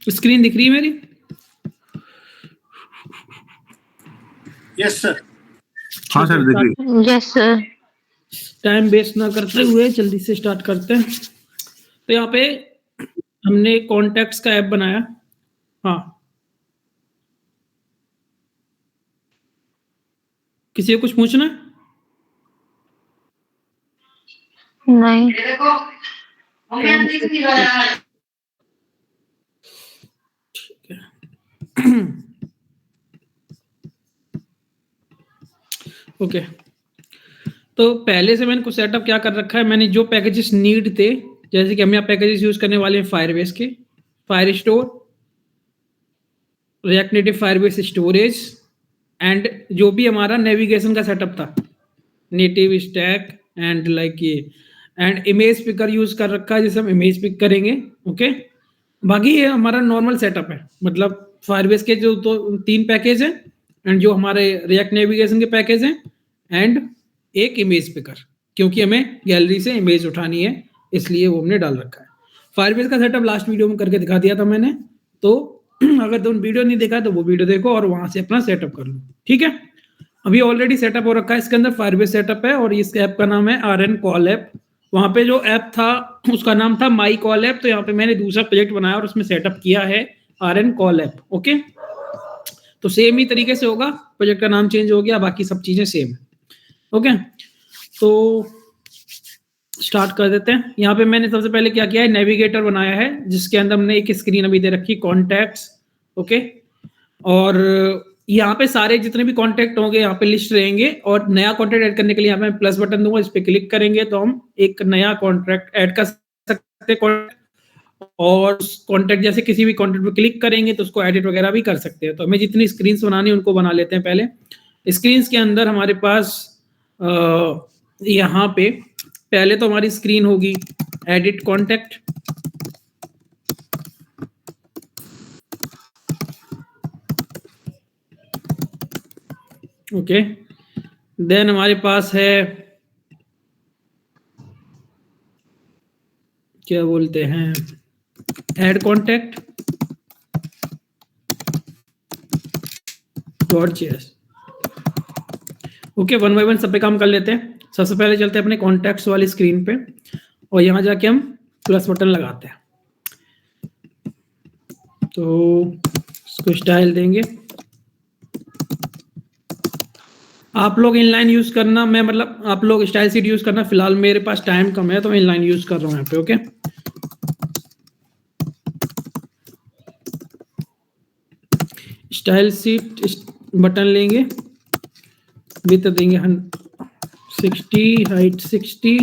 Screen दिख रही है मेरी? Yes sir. हाँ सर, दिख रही। Yes sir. टाइम वेस्ट ना करते हुए जल्दी से स्टार्ट करते हैं। तो यहाँ पे हमने कॉन्टैक्ट्स का ऐप बनाया। हाँ, किसी को कुछ पूछना है? नहीं। ठीक है। ओके, तो पहले से मैंने कुछ सेटअप क्या कर रखा है, मैंने जो पैकेजेस नीड थे, जैसे कि हम यहाँ पैकेजेस यूज करने वाले हैं फायरबेस के, fire store, react native Firebase storage, and जो भी हमारा नेविगेशन का सेटअप था, नेटिव स्टैक एंड लाइक ये, एंड इमेज पिकर यूज कर रखा है, जैसे हम इमेज पिक करेंगे। ओके, बाकी ये हमारा नॉर्मल सेटअप है, मतलब फायरबेस के जो तो 3 पैकेज हैं, एंड जो हमारे रिएक्ट नेविगेशन के पैकेज हैं, एंड एक इमेज पिकर, क्योंकि हमें गैलरी से इमेज उठानी है, इसलिए वो हमने डाल रखा है। फायरबेस का सेटअप लास्ट वीडियो में करके दिखा दिया था मैंने, तो अगर तुम वीडियो नहीं देखा तो वो वीडियो देखो और वहां से अपना सेटअप कर लो। ठीक है, अभी ऑलरेडी सेटअप हो रखा है, इसके अंदर फायरबेस सेटअप है, और इस ऐप का नाम है RN कॉल ऐप। वहां पे जो ऐप था उसका नाम था माई कॉल ऐप, तो यहाँ पे मैंने दूसरा प्रोजेक्ट बनाया और उसमें सेटअप किया है RN कॉल ऐप। ओके, तो सेम ही तरीके से होगा, प्रोजेक्ट का नाम चेंज हो गया, बाकी सब चीजें सेम है। ओके, तो स्टार्ट कर देते हैं। यहाँ पे मैंने सबसे पहले क्या किया है, नेविगेटर बनाया है, जिसके अंदर हमने एक स्क्रीन अभी दे रखी, कॉन्टैक्ट्स। ओके, और यहाँ पे सारे जितने भी कॉन्टैक्ट होंगे यहाँ पे लिस्ट रहेंगे, और नया कॉन्टैक्ट ऐड करने के लिए यहाँ पे प्लस बटन दूंगा, इस पे क्लिक करेंगे तो हम एक नया कॉन्टैक्ट ऐड कर सकते हैं, और कॉन्टैक्ट जैसे किसी भी कॉन्टैक्ट पे क्लिक करेंगे तो उसको एडिट वगैरह भी कर सकते हैं। तो हमें जितनी स्क्रीन्स बनानी है उनको बना लेते हैं। पहले स्क्रीन्स के अंदर हमारे पास यहाँ पे पहले तो हमारी स्क्रीन होगी एडिट कॉन्टैक्ट। ओके, देन हमारे पास है क्या बोलते हैं, add contact dot JS. Okay, one by one सब पे काम कर लेते हैं। सबसे पहले चलते हैं अपने कॉन्टैक्ट्स वाली स्क्रीन पे, और यहाँ जाके हम प्लस बटन लगाते हैं। तो इसको स्टाइल देंगे। आप लोग इनलाइन यूज करना, मैं मतलब आप लोग स्टाइल सीट यूज करना, फिलहाल मेरे पास टाइम कम है तो मैं इनलाइन यूज कर रहा हूँ यहाँ पे। ओके, स्टाइल सीट बटन लेंगे, विड्थ देंगे 60, height 60,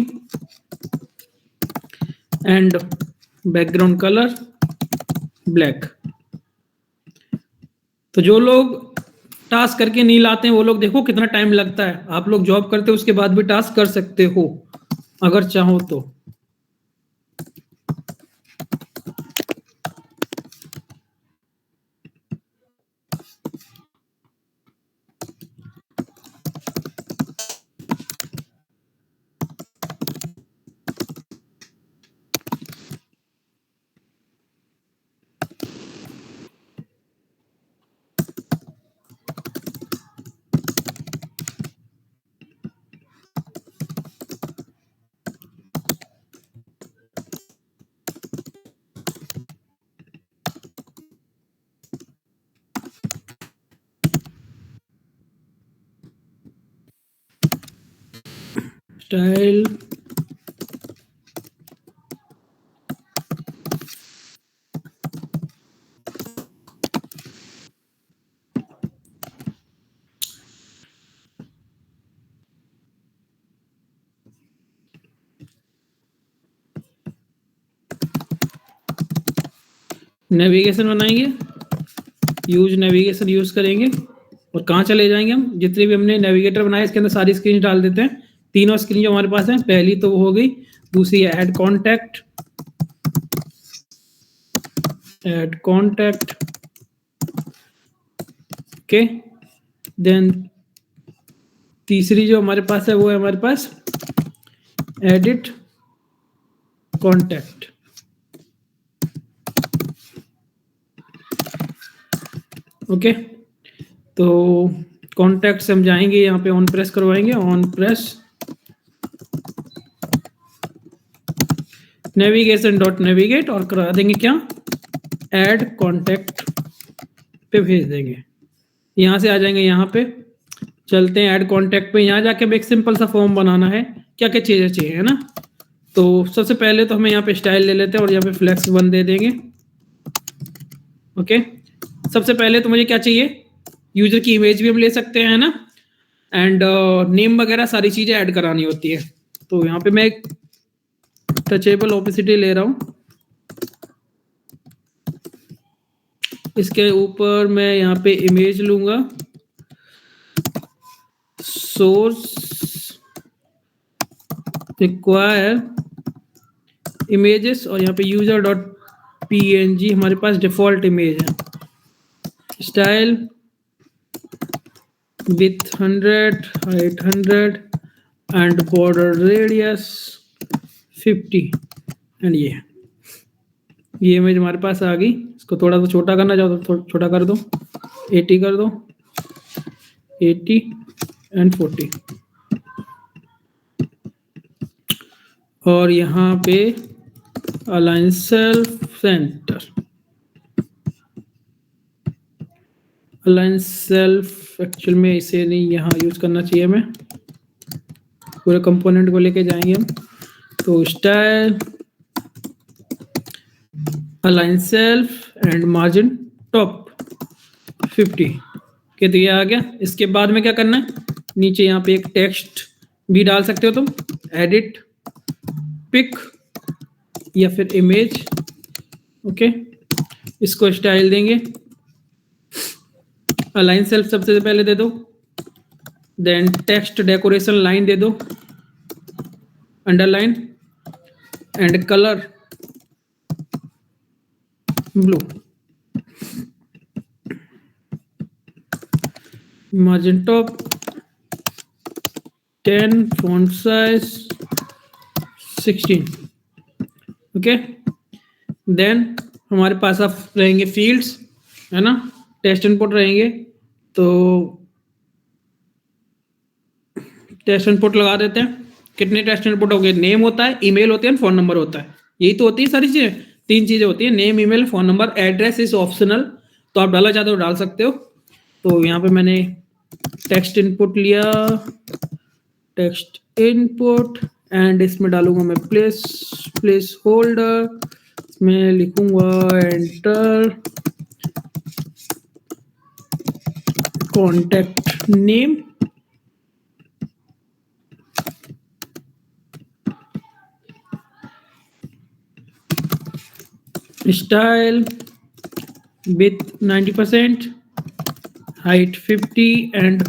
and background colour black. तो जो लोग टास्क करके नहीं लाते हैं वो लोग देखो कितना टाइम लगता है। आप लोग जॉब करते हो उसके बाद भी टास्क कर सकते हो अगर चाहो तो। स्टाइल नेविगेशन बनाएंगे, यूज नेविगेशन यूज करेंगे और कहाँ चले जाएंगे हम, जितने भी हमने नेविगेटर बनाए इसके अंदर सारी स्क्रीन डाल देते हैं। तीनों स्क्रीन जो हमारे पास है, पहली तो वो हो गई, दूसरी है ऐड कॉन्टैक्ट, ओके। देन तीसरी जो हमारे पास है वो है हमारे पास एडिट कॉन्टैक्ट, ओके। तो कॉन्टैक्ट से हम जाएंगे यहाँ पे, ऑन प्रेस करवाएंगे, on press navigation dot navigate और करा देंगे क्या, ऐड कॉन्टैक्ट पे भेज देंगे। यहाँ से आ जाएंगे, यहाँ पे चलते हैं ऐड कॉन्टैक्ट पे। यहाँ जाके हमें एक सिंपल सा फॉर्म बनाना है, क्या क्या चीज़ें चाहिए, है ना। तो सबसे पहले तो हमें यहाँ पे स्टाइल ले लेते हैं और यहाँ पे फ्लेक्स 1 दे देंगे, ओके। सबसे पहले तो मुझे क्या चाहिए, यूजर की इमेज भी हम ले सकते हैं, है ना, एंड नेम वगैरह सारी चीज़ें ऐड करानी होती है। तो यहाँ पे मैं एक टचेबल ओपेसिटी ले रहा हूँ, इसके ऊपर मैं यहाँ पे इमेज लूंगा, सोर्स रिक्वायर इमेजेस, और यहाँ पे यूजर डॉट png हमारे पास डिफॉल्ट इमेज है, style with 100, height 100 and border radius 50 and ये इमेज हमारे पास आ गई। इसको थोड़ा सा छोटा करना चाहो तो छोटा कर दो, 80 कर दो, 80 एंड 40। और यहाँ पे align self centre, align self actual में इसे नहीं यहाँ यूज करना चाहिए, हमें पूरे कंपोनेंट को लेके जाएंगे हम। तो style align self and margin top 50 के तो ये आ गया। इसके बाद में क्या करना है, नीचे यहाँ पे एक टेक्स्ट भी डाल सकते हो तुम, एडिट पिक या फिर इमेज, ओके। इसको स्टाइल देंगे, अलाइन सेल्फ सबसे पहले दे दो, देन टेक्स्ट डेकोरेशन लाइन दे दो, underline and colour blue, margin top 10, font size 16, okay. Then हमारे पास अब रहेंगे फील्ड्स, है ना, टेस्ट इनपुट रहेंगे। तो टेस्ट इनपुट लगा देते हैं। कितने टेस्ट इनपुट हो गए, नेम होता है, ईमेल होती है, फोन नंबर होता है, यही तो होती है सारी चीजें, 3 चीजें होती है, name, email, phone number. Address is optional, तो आप डालना चाहते हो डाल सकते हो। तो यहाँ पे मैंने टेक्स्ट इनपुट लिया, टेक्स्ट इनपुट एंड इसमें डालूंगा मैं प्लेस होल्डर, इसमें लिखूंगा enter contact name, style with 90%, height 50 and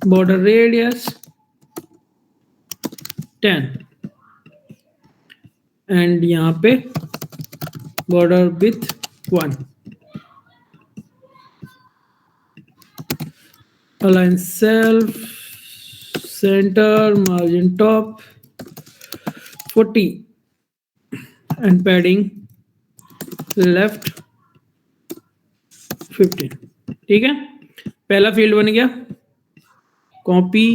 border radius 10 and यहाँ पे border with 1, align self centre, margin top 40 and padding left 15, ठीक है। पहला फील्ड बन गया, कॉपी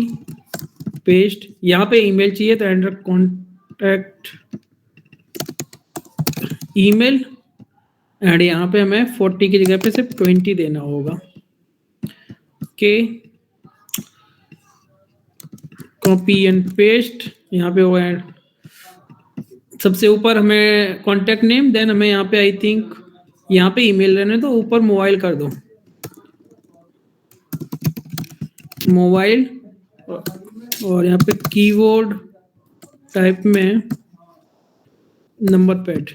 पेस्ट, यहाँ पे ईमेल चाहिए तो एंटर कॉन्टैक्ट ईमेल एंड यहाँ पे हमें 40 की जगह पे सिर्फ 20 देना होगा, ओके। कॉपी एंड पेस्ट, यहाँ पे वो है सबसे ऊपर हमें कॉन्टैक्ट नेम, देन हमें यहाँ पे आई थिंक यहाँ पे ईमेल रहने दो, ऊपर मोबाइल कर दो, मोबाइल, और यहाँ पे कीबोर्ड टाइप में नंबर पैड,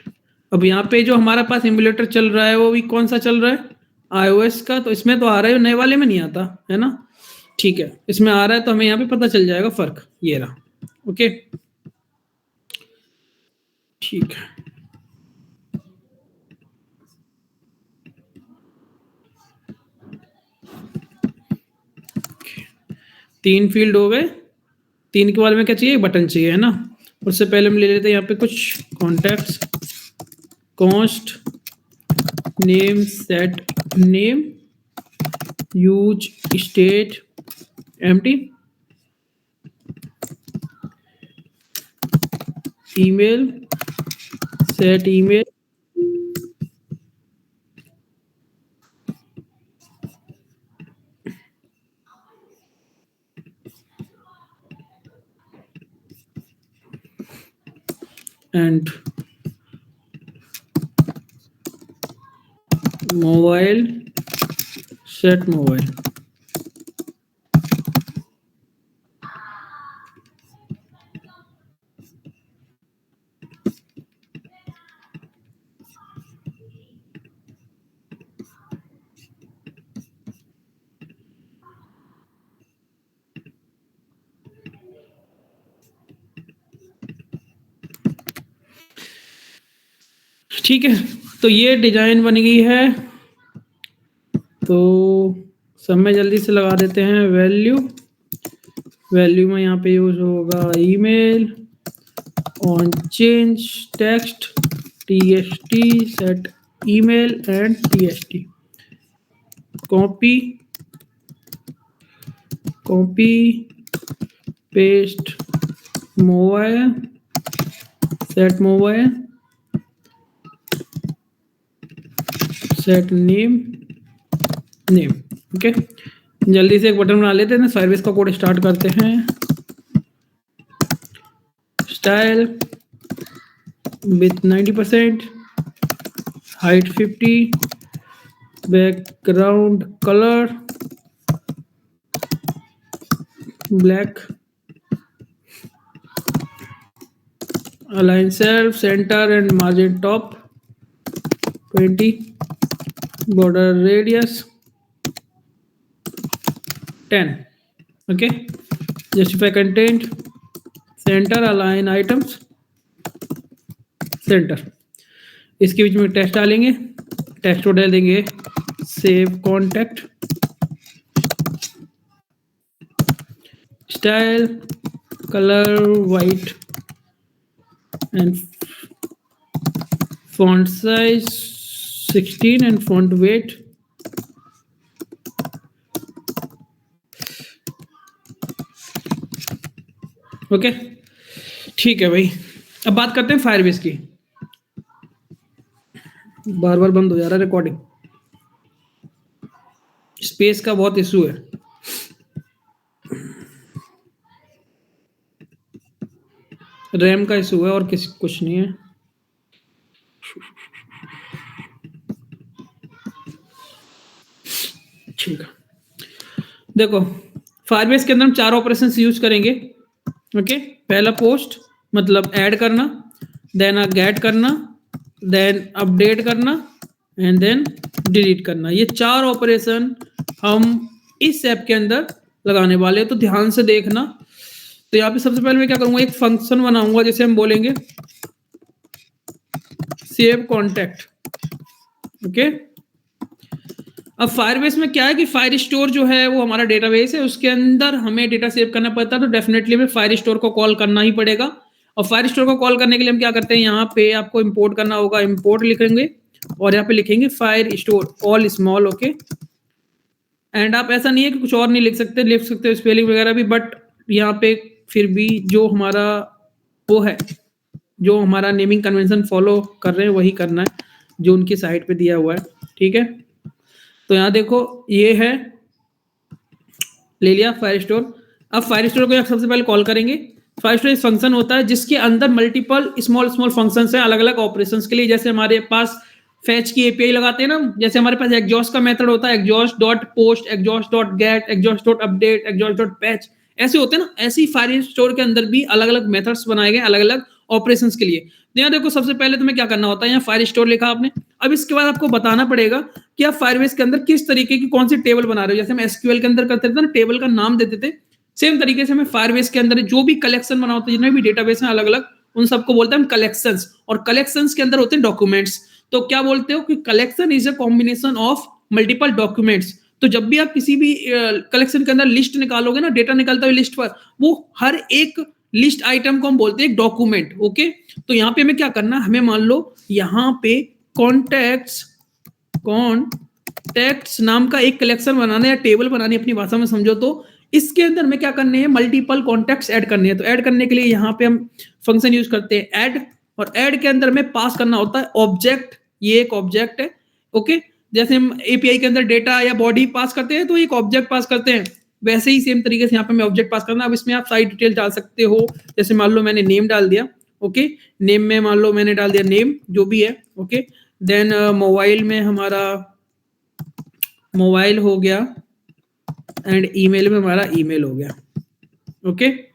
अब यहाँ पे जो हमारा पास एमुलेटर चल रहा है वो भी कौन सा चल रहा है, iOS का, तो इसमें तो आ रहा है, नए वाले में नहीं आता है ना। ठीक है, इसमें आ रहा है तो हमें यहाँ पे पता चल जाएगा फर्क, ये रहा। ओके ठीक है, तीन फील्ड हो गए। तीन के बाद में क्या चाहिए, बटन चाहिए है ना। उससे पहले हम ले लेते हैं यहाँ पे कुछ contacts, cost name, set name, use state empty, email, set email, and mobile, set mobile. ठीक है, तो ये डिजाइन बन गई है। तो सब में जल्दी से लगा देते हैं वैल्यू। वैल्यू में यहाँ पे यूज होगा email, on change text, txt set email and txt, copy paste mobile, set mobile, set name. Okay, जल्दी से एक बटन बना लेते हैं ना, सर्विस का कोड स्टार्ट करते हैं। Style with 90%, height 50, background colour black, align self, centre and margin top 20, border radius 10. Okay, justify content, center, align items, center। इसके बीच में टेक्स्ट डालेंगे, टेक्स्ट को डाल देंगे save contact, style colour white and font size 16 and font weight okay. ठीक है भाई, अब बात करते हैं फायरबेस की। बार बार बंद हो जा रहा है रिकॉर्डिंग, स्पेस का बहुत इशू है। रैम का इशू है और कुछ नहीं है। ठीक है, देखो फायरबेस के अंदर हम 4 ऑपरेशन यूज करेंगे। ओके, पहला पोस्ट मतलब ऐड करना, देन गेट करना, देन अपडेट करना एंड देन डिलीट करना। ये 4 ऑपरेशन हम इस ऐप के अंदर लगाने वाले हैं, तो ध्यान से देखना। तो यहाँ पे सबसे पहले मैं क्या करूंगा, एक फंक्शन बनाऊंगा जैसे हम बोलेंगे सेव कॉन्टैक्ट। ओके, अब फायरबेस में क्या है कि फायर स्टोर जो है वो हमारा डेटाबेस है, उसके अंदर हमें डेटा सेव करना पड़ता है, तो डेफिनेटली हमें फायर स्टोर को कॉल करना ही पड़ेगा। और फायर स्टोर को कॉल करने के लिए हम क्या करते हैं, यहाँ पे आपको इंपोर्ट करना होगा, इंपोर्ट लिखेंगे और यहाँ पे लिखेंगे fire store all small. Okay, and आप ऐसा नहीं है कि कुछ और नहीं लिख सकते हो स्पेलिंग वगैरह भी, बट यहाँ पे फिर भी जो हमारा वो है, जो हमारा नेमिंग कन्वेंशन फॉलो कर रहे हैं वही करना है जो उनकी साइट पे दिया हुआ है। ठीक है, तो यहाँ देखो ये है, ले लिया फायर स्टोर। अब फायर स्टोर को सबसे पहले कॉल करेंगे। फायर स्टोर एक फंक्शन होता है जिसके अंदर मल्टीपल स्मॉल फंक्शंस हैं अलग अलग ऑपरेशंस के लिए। जैसे हमारे पास फैच की एपीआई लगाते हैं ना, जैसे हमारे पास एग्जॉस्ट का मेथड होता है, exhaust dot post, exhaust dot gate, exhaust dot update, exhaust dot patch, ऐसे होते हैं ना। ऐसे ही फायर स्टोर के अंदर भी अलग अलग मेथड्स बनाए गए अलग अलग ऑपरेशंस के लिए। तो यहाँ देखो सबसे पहले तुम्हें क्या करना होता है, यहाँ फाइल स्टोर लिखा आपने। अब इसके बाद आपको बताना पड़ेगा कि आप फायरबेस के अंदर किस तरीके की कौन सी टेबल बना रहे हो। जैसे हम एसक्यूएल के अंदर करते थे ना, टेबल का नाम देते थे, सेम तरीके से हमें फायरबेस के अंदर जो भी कलेक्शन बना होता है, जितने भी डेटाबेस हैं अलग अलग, उन सबको बोलते हैं हम कलेक्शंस। और कलेक्शंस के अंदर होते हैं डॉक्यूमेंट्स। तो क्या बोलते हो कि collection is a combination of multiple documents. तो जब भी आप किसी भी कलेक्शन के अंदर लिस्ट निकालोगे ना, डेटा निकलता है लिस्ट पर, वो हर एक लिस्ट आइटम को हम बोलते हैं एक डॉक्यूमेंट। ओके, तो यहाँ पे हमें क्या करना, हमें मान लो यहाँ पे कॉन्टैक्ट्स नाम का एक कलेक्शन बनाना है या टेबल बनानी है, अपनी भाषा में समझो तो। इसके अंदर में क्या करने हैं, मल्टीपल कॉन्टैक्ट्स ऐड करने हैं। तो ऐड करने के लिए यहाँ पे हम फंक्शन यूज करते हैं ऐड, और ऐड के अंदर में पास करना होता है ऑब्जेक्ट। ये एक ऑब्जेक्ट है। ओके, जैसे हम एपीआई के अंदर डेटा या बॉडी पास करते हैं तो एक ऑब्जेक्ट पास करते हैं, वैसे ही सेम तरीके से यहाँ पे हमें ऑब्जेक्ट पास करना। अब इसमें आप सारी डिटेल डाल सकते हो। जैसे मान लो मैंने नेम डाल दिया। ओके, नेम में मान लो मैंने डाल दिया नेम जो भी है। ओके, देन मोबाइल में हमारा मोबाइल हो गया, एंड ईमेल में हमारा ईमेल हो गया। ओके,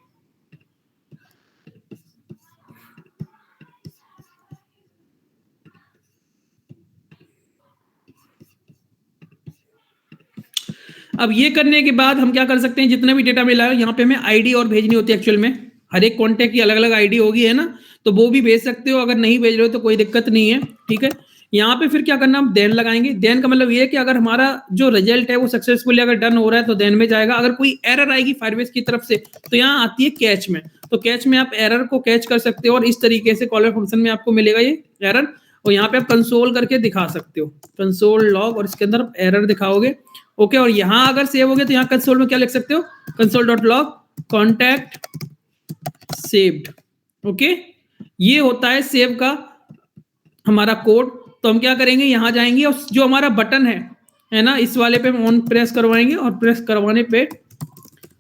अब ये करने के बाद हम क्या कर सकते हैं, जितना भी डेटा मिला है यहाँ पे हमें आईडी और भेजनी होती है। एक्चुअल में हर एक कॉन्टैक्ट की अलग अलग आईडी होगी, है ना, तो वो भी भेज सकते हो। अगर नहीं भेज रहे हो तो कोई दिक्कत नहीं है, ठीक है। यहाँ पे फिर क्या करना, हम देन लगाएंगे। देन का मतलब ये है कि अगर हमारा जो रिजल्ट है वो सक्सेसफुली अगर डन हो रहा है तो देन में जाएगा। अगर कोई एरर आएगी फायरबेस की तरफ से तो यहाँ आती है कैच में। तो कैच में आप एरर को कैच कर सकते हो, और इस तरीके से कॉलर फंक्शन में आपको मिलेगा ये एरर, और यहाँ पे आप कंसोल करके दिखा सकते हो, कंसोल लॉग, और इसके अंदर एरर दिखाओगे। ओके, और यहाँ अगर सेव हो गया तो यहाँ कंसोल में क्या लिख सकते हो, console.log कॉन्टैक्ट सेव्ड। ओके, ये होता है सेव का हमारा कोड। तो हम क्या करेंगे, यहाँ जाएंगे और जो हमारा बटन है ना, इस वाले पे हम ऑन प्रेस करवाएंगे, और प्रेस करवाने पे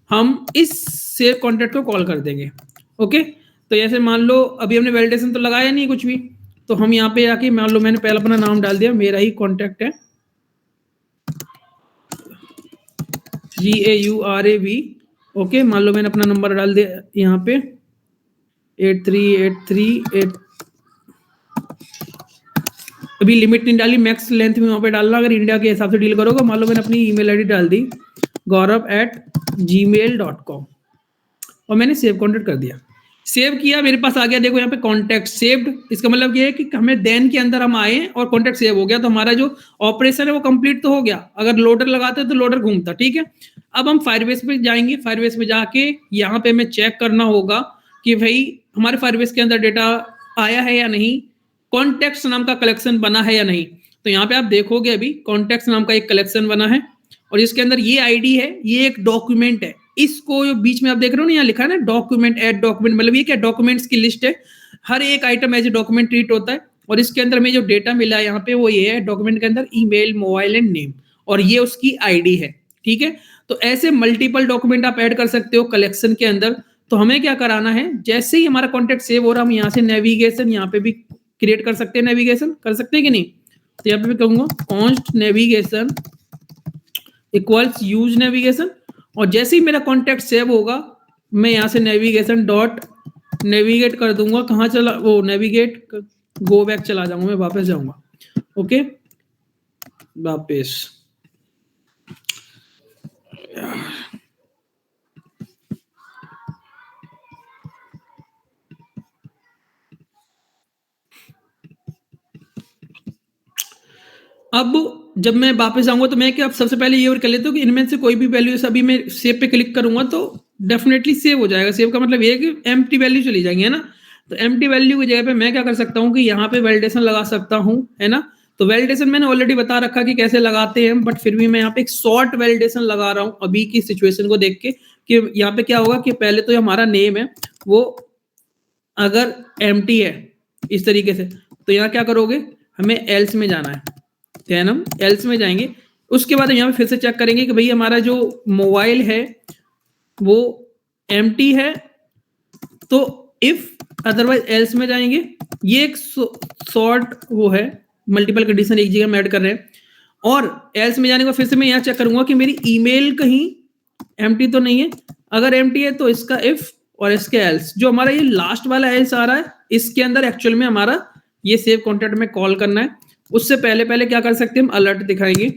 हम इस सेव कॉन्टैक्ट को कॉल कर देंगे। ओके, तो जैसे मान लो अभी हमने वैलिडेशन तो लगाया नहीं कुछ भी, तो हम यहाँ पे आके मान लो मैंने पहले अपना नाम डाल दिया, मेरा ही कॉन्टैक्ट है GAURAV। ओके, मान लो मैंने अपना नंबर डाल दिया यहाँ पे 8383। अभी लिमिट नहीं डाली, मैक्स लेंथ में वहाँ पे डालना अगर इंडिया के हिसाब से डील करोगे। मान लो मैंने अपनी ईमेल आईडी डाल दी gaurav@gmail.com, और मैंने सेव कॉन्टैक्ट कर दिया। सेव किया, मेरे पास आ गया, देखो यहाँ पे कॉन्टैक्ट सेव्ड। इसका मतलब ये है कि हमें देन के अंदर हम आए और कॉन्टैक्ट सेव हो गया, तो हमारा जो ऑपरेशन है वो कंप्लीट तो हो गया। अगर लोडर लगाते तो लोडर घूमता, ठीक है। अब हम फायरबेस पे जाएंगे। फायरबेस पे जाके यहाँ पे हमें चेक करना होगा कि भाई हमारे फायरबेस के अंदर डेटा आया है या नहीं, कॉन्टैक्ट्स नाम का कलेक्शन बना है या नहीं। तो यहाँ पे आप देखोगे अभी कॉन्टैक्ट्स नाम का एक कलेक्शन बना है, और इसके अंदर ये आईडी है, ये एक डॉक्यूमेंट है। इसको बीच में आप देख रहे हो ना, यहाँ लिखा है ना डॉक्यूमेंट ऐड डॉक्यूमेंट, मतलब ये क्या डॉक्यूमेंट्स की लिस्ट है। हर एक item as a document treat होता है, और इसके अंदर में जो डेटा मिला है यहाँ पे वो ये है डॉक्यूमेंट के अंदर ईमेल, मोबाइल एंड नेम, और ये उसकी आईडी है, ठीक है। तो ऐसे मल्टीपल डॉक्यूमेंट आप ऐड कर सकते हो कलेक्शन के अंदर। तो हमें क्या कराना है, जैसे ही हमारा कॉन्टैक्ट सेव हो रहा है, हम यहाँ से नेविगेशन यहाँ पे भी क्रिएट कर सकते हैं। नेविगेशन कर सकते हैं कि नहीं, तो यहाँ पे मैं कहूंगा const navigation equals use navigation, और जैसे ही मेरा कॉन्टैक्ट सेव होगा मैं यहाँ से नेविगेशन डॉट नेविगेट कर दूंगा। कहाँ चला वो नेविगेट, गो बैक चला जाऊंगा, मैं वापस जाऊंगा। ओके, वापस अब जब मैं वापस आऊंगा तो मैं क्या सबसे पहले ये और कर लेता हूँ कि इनमें से कोई भी वैल्यू अभी मैं सेव पे क्लिक करूंगा तो डेफिनेटली सेव हो जाएगा। सेव का मतलब ये है कि एम्प्टी वैल्यू चली जाएंगी, है ना। तो एम्प्टी वैल्यू की जगह पे मैं क्या कर सकता हूँ कि यहाँ पे वैलिडेशन लगा सकता हूँ, है ना। तो वैलिडेशन मैंने ऑलरेडी बता रखा कि कैसे लगाते हैं, बट फिर भी मैं यहाँ पे एक शॉर्ट वैलिडेशन लगा रहा हूँ अभी की सिचुएशन को देख के, कि यहाँ पे क्या होगा कि पहले तो हमारा नेम है वो अगर एम्प्टी है इस तरीके से, तो यहाँ क्या करोगे, हमें एल्स में जाना है, देन हम एल्स में जाएंगे। उसके बाद यहाँ पे फिर से चेक करेंगे कि भाई हमारा जो मोबाइल है वो एम्प्टी है, तो इफ अदरवाइज एल्स में जाएंगे। ये एक शॉर्ट वो है, मल्टीपल कंडीशन एक जगह में ऐड कर रहे हैं। और एल्स में जाने को फिर से मैं यहाँ चेक करूंगा कि मेरी ईमेल कहीं एम्प्टी तो नहीं है। अगर एम्प्टी है तो इसका इफ और इसके एल्स। जो हमारा ये लास्ट वाला एल्स आ रहा है इसके अंदर एक्चुअल में हमारा ये सेव कॉन्टैक्ट में कॉल करना है। उससे पहले पहले क्या कर सकते हैं, हम अलर्ट दिखाएंगे।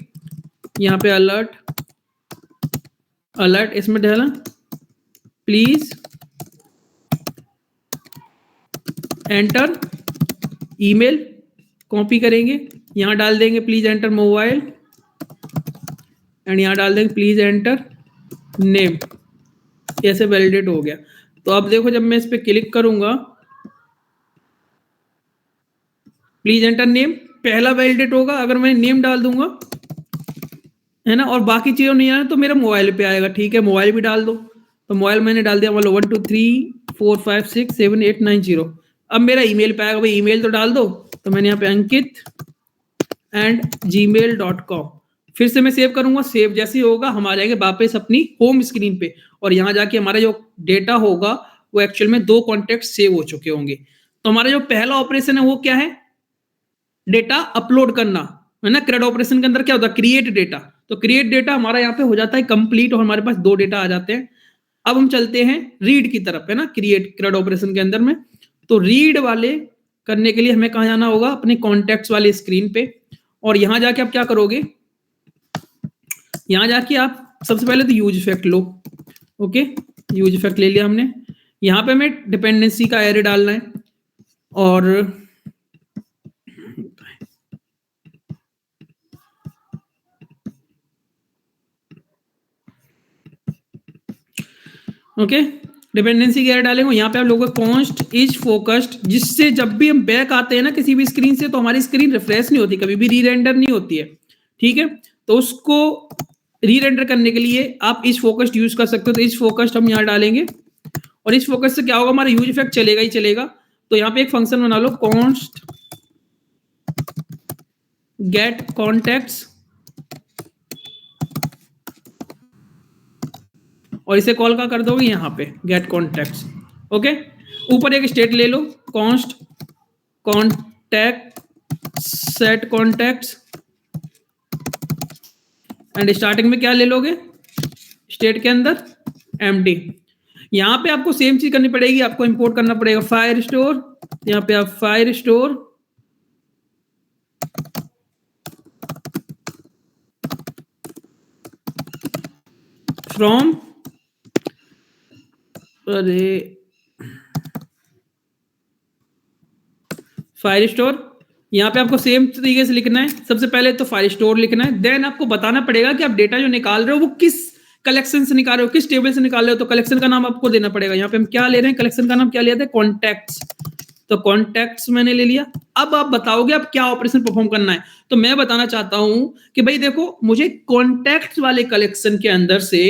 यहाँ पे अलर्ट इसमें डाला, प्लीज एंटर ईमेल, कॉपी करेंगे, यहाँ डाल देंगे प्लीज एंटर मोबाइल, एंड यहाँ डाल देंगे प्लीज एंटर नेम। ऐसे वैलिडेट हो गया। तो अब देखो जब मैं इस पे क्लिक करूंगा, प्लीज एंटर नेम पहला वैलिडेट होगा। अगर मैं नेम डाल दूंगा है ना, और बाकी चीजों नहीं आना तो मेरा मोबाइल पे आएगा। ठीक है, मोबाइल भी डाल दो। तो मोबाइल मैंने डाल दिया 1 2 3 4 5 6 7 8 9 0। अब मेरा ईमेल पे आएगा, भाई ईमेल तो डाल दो। तो मैंने यहाँ पे ankit@gmail.com, फिर से मैं सेव करूंगा। सेव जैसे ही होगा हम आ जाएंगे वापस अपनी होम स्क्रीन पे, और यहाँ जाके हमारा जो डेटा होगा वो एक्चुअल में 2 कॉन्टेक्ट सेव हो चुके होंगे। तो हमारा जो पहला ऑपरेशन है वो क्या है, डेटा अपलोड करना है ना। CRUD ऑपरेशन के अंदर क्या होता है, क्रिएट डेटा। तो क्रिएट डेटा हमारा यहाँ पे हो जाता है कंप्लीट, और हमारे पास 2 डेटा आ जाते हैं। अब हम चलते हैं रीड की तरफ, है ना, क्रिएट CRUD ऑपरेशन के अंदर में। तो रीड वाले करने के लिए हमें कहाँ जाना होगा, अपने कॉन्टेक्ट्स वाले स्क्रीन पे। और यहाँ जाके आप क्या करोगे, यहाँ जाके आप सबसे पहले तो यूज इफेक्ट लो। ओके, यूज इफेक्ट ले लिया हमने। यहाँ पे हमें डिपेंडेंसी का एरे डालना है, और ओके, डिपेंडेंसी की एरे डालेंगे। यहाँ पे आप लोगों को कॉन्स्ट इज फोकस्ड, जिससे जब भी हम बैक आते हैं ना किसी भी स्क्रीन से, तो हमारी स्क्रीन रिफ्रेश नहीं होती, कभी भी री रेंडर नहीं होती है। ठीक है, तो उसको री रेंडर करने के लिए आप इस फोकस्ड यूज कर सकते हो। तो इस फोकस्ड हम यहाँ डालेंगे, और इस फोकस से क्या होगा, हमारा यूज इफेक्ट चलेगा ही चलेगा। तो यहाँ पे एक फंक्शन बना लो, कॉन्स्ट गेट कॉन्टेक्ट्स, और इसे कॉल का कर दोगे यहाँ पे गेट कॉन्टेक्ट्स। ओके, ऊपर एक स्टेट ले लो, const contact set contacts, and starting में क्या ले लोगे, स्टेट के अंदर एम्प्टी। यहाँ पे आपको सेम चीज करनी पड़ेगी, आपको इंपोर्ट करना पड़ेगा फायर स्टोर। यहाँ पे आप फायर स्टोर फ्रॉम, अरे फायर स्टोर, यहाँ पे आपको सेम तरीके से लिखना है। सबसे पहले तो फायर स्टोर लिखना है, देन आपको बताना पड़ेगा कि आप डेटा जो निकाल रहे हो वो किस कलेक्शन से निकाल रहे हो, किस टेबल से निकाल रहे हो। तो कलेक्शन का नाम आपको देना पड़ेगा। यहाँ पे हम क्या ले रहे हैं, कलेक्शन का नाम क्या लिया था, कॉन्टैक्ट्स। तो कॉन्टैक्ट्स मैंने ले लिया। अब आप बताओगे आप क्या ऑपरेशन परफॉर्म करना है। तो मैं बताना चाहता हूं कि भाई देखो, मुझे कॉन्टैक्ट्स वाले कलेक्शन के अंदर से,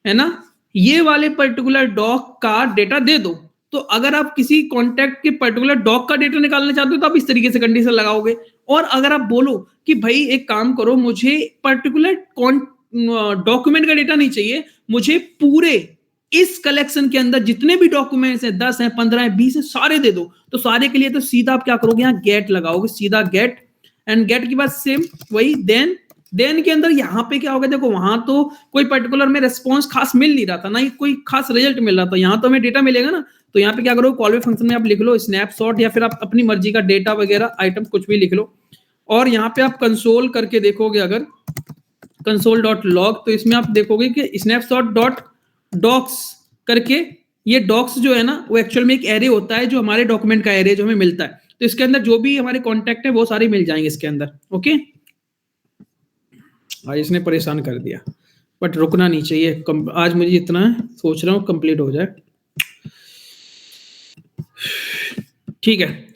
है ना, ये वाले पर्टिकुलर डॉग का डेटा दे दो। तो अगर आप किसी कॉन्टैक्ट के पर्टिकुलर डॉग का डेटा निकालना चाहते हो तो आप इस तरीके से कंडीशन लगाओगे। और अगर आप बोलो कि भाई एक काम करो, मुझे पर्टिकुलर डॉक्यूमेंट का डेटा नहीं चाहिए, मुझे पूरे इस कलेक्शन के अंदर जितने भी डॉक्यूमेंट्स हैं, 10 हैं, 15 हैं, 20 हैं, सारे दे दो। तो सारे के लिए तो सीधा आप क्या करोगे, यहाँ गेट लगाओगे, सीधा गेट, एंड गेट के बाद सेम वही देन के अंदर यहाँ पे क्या होगा, देखो वहां तो कोई पर्टिकुलर में रिस्पॉन्स खास मिल नहीं रहा था, ना ही कोई खास रिजल्ट मिल रहा था। यहाँ तो हमें डेटा मिलेगा ना। तो यहाँ पे क्या करो, कॉलवे फंक्शन में आप लिख लो स्नैपशॉट, या फिर आप अपनी मर्जी का डेटा वगैरह आइटम कुछ भी लिख लो। और यहाँ पे आप कंसोल करके देखोगे, अगर console.log, तो इसमें आप देखोगे कि snapshot.docs करके, ये डॉक्स जो है ना वो एक्चुअल में एक एरे होता है, जो हमारे डॉक्यूमेंट का एरे जो हमें मिलता है। तो इसके अंदर जो भी हमारे कॉन्टेक्ट है वो सारे मिल जाएंगे इसके अंदर। ओके, आज इसने परेशान कर दिया, बट रुकना नहीं चाहिए। आज मुझे इतना सोच रहा हूँ कंप्लीट हो जाए। ठीक है,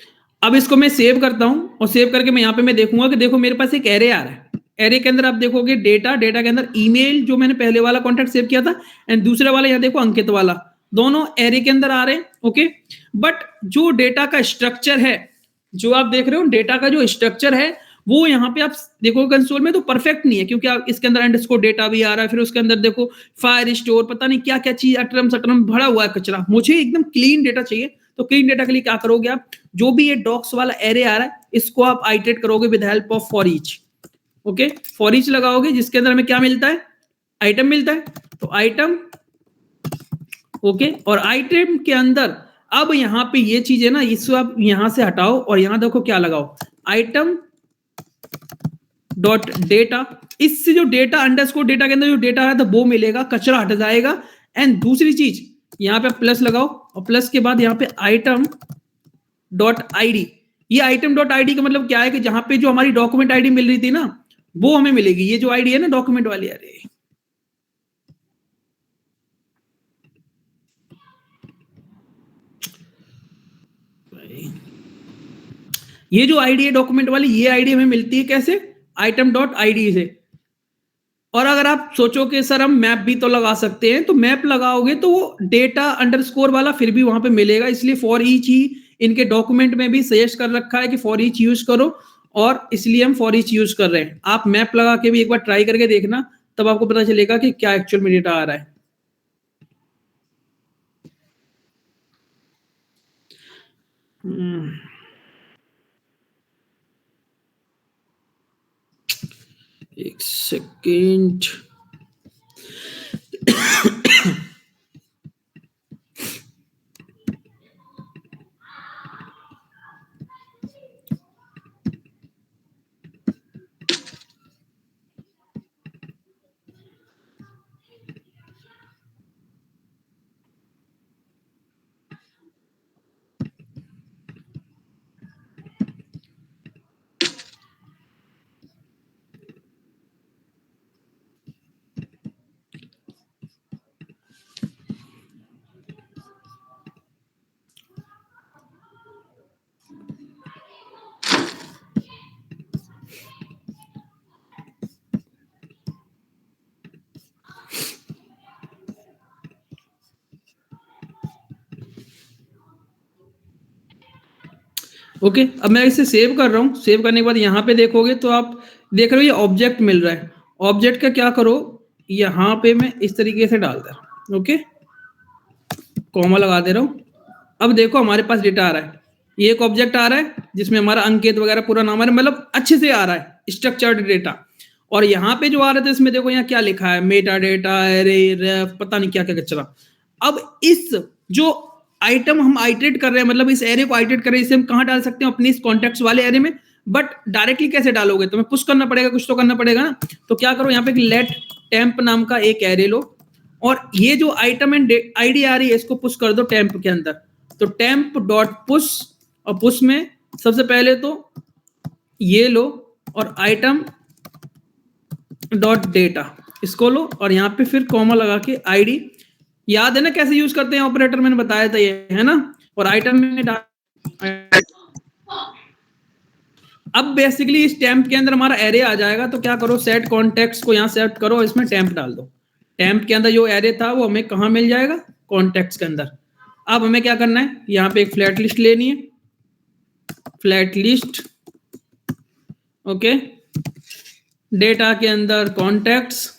अब इसको मैं सेव करता हूं, और सेव करके मैं यहाँ पे मैं देखूंगा कि देखो मेरे पास एक एरे आ रहा है। एरे के अंदर आप देखोगे डेटा के अंदर ईमेल, जो मैंने पहले वाला कॉन्टैक्ट सेव किया था, एंड दूसरे वाला यहाँ देखो अंकित वाला, दोनों एरे के अंदर आ रहे हैं। ओके, बट जो डेटा का स्ट्रक्चर है, जो आप देख रहे हो डेटा का जो स्ट्रक्चर है, वो यहाँ पे आप देखो कंसोल में तो परफेक्ट नहीं है, क्योंकि आप इसके अंदर अंडरस्कोर डेटा भी आ रहा है, फिर उसके अंदर देखो फायर स्टोर, पता नहीं क्या क्या चीज अटरम भरा हुआ है कचरा। मुझे एकदम क्लीन डेटा चाहिए। तो क्लीन डेटा के लिए क्या करोगे आप, जो भी ये डॉक्स वाला एरे आ रहा है, इसको आप आइटरेट करोगे with help of for each. Okay, for each लगाओगे, जिसके अंदर हमें क्या मिलता है, आइटम मिलता है। तो आइटम, ओके, और आइटम के अंदर अब यहाँ पे ये चीज है ना, इसको आप यहां से हटाओ और यहां देखो क्या लगाओ, आइटम डॉट डेटा। इससे जो डेटा अंडरस्कोर डेटा के अंदर जो डेटा है तो वो मिलेगा, कचरा हट जाएगा। एंड दूसरी चीज यहाँ पे प्लस लगाओ और प्लस के बाद यहाँ पे आइटम डॉट आईडी। ये आइटम डॉट आईडी का मतलब क्या है कि जहां पे जो हमारी डॉक्यूमेंट आईडी मिल रही थी ना वो हमें मिलेगी। ये जो आईडी है ना डॉक्यूमेंट वाली, अरे ये जो आईडी है डॉक्यूमेंट वाली, ये आईडी हमें मिलती है कैसे, आइटम डॉट आईडी से। और अगर आप सोचो कि सर हम मैप भी तो लगा सकते हैं, तो मैप लगाओगे तो वो डेटा अंडरस्कोर वाला फिर भी वहां पे मिलेगा। इसलिए फॉर ईच ही इनके डॉक्यूमेंट में भी सजेस्ट कर रखा है कि फॉर ईच यूज करो, और इसलिए हम फॉर ईच यूज कर रहे हैं। आप मैप लगा के भी एक बार ट्राई करके देखना, तब आपको पता चलेगा कि क्या एक्चुअल में डेटा आ रहा है। एक सेकेंड। ओके, अब मैं इसे सेव कर रहा हूं। सेव करने के बाद यहाँ पे देखोगे तो आप देख रहे हो ये ऑब्जेक्ट मिल रहा है। ऑब्जेक्ट का क्या करो, यहाँ पे मैं इस तरीके से डाल दे रहा हूं, ओके, कॉमा लगा दे रहा हूं। अब देखो हमारे पास डेटा आ रहा है। ये एक ऑब्जेक्ट आ रहा है जिसमें हमारा अंकित वगैरह पूरा नाम आ रहा है, मतलब अच्छे से आ रहा है स्ट्रक्चर्ड डेटा। और यहाँ पे जो आ रहा था इसमें देखो यहाँ क्या लिखा है, मेटा डेटा, एरे, रेफ, पता नहीं क्या क्या कचरा। अब इस जो आइटम हम आइटरेट कर रहे हैं, मतलब इस एरे को आइटरेट कर रहे हैं, इसे हम कहाँ डाल सकते हैं, अपने इस कॉन्टेक्ट वाले एरे में। बट डायरेक्टली कैसे डालोगे, तो मैं पुश करना पड़ेगा, कुछ तो करना पड़ेगा ना। तो क्या करो, यहाँ पे लेट टेम्प नाम का एक एरे लो, और ये जो आइटम एंड आईडी आ रही है इसको पुश कर दो टेम्प के अंदर। तो टेम्प डॉट पुश, और पुश में सबसे पहले तो ये लो और आइटम डॉट डेटा इसको लो, और यहाँ पे फिर कॉमा लगा के आईडी। याद है ना कैसे यूज करते हैं ऑपरेटर, मैंने बताया था ये, है ना। और आइटम में अब बेसिकली इस टेम्प के अंदर हमारा एरे आ जाएगा। तो क्या करो, सेट कॉन्टेक्ट्स को यहाँ सेट करो, इसमें टेम्प डाल दो। टेम्प के अंदर जो एरे था वो हमें कहाँ मिल जाएगा, कॉन्टेक्ट्स के अंदर। अब हमें क्या करना है, यहाँ पे एक फ्लैट लिस्ट लेनी है, फ्लैट लिस्ट, ओके, डेटा के अंदर contacts,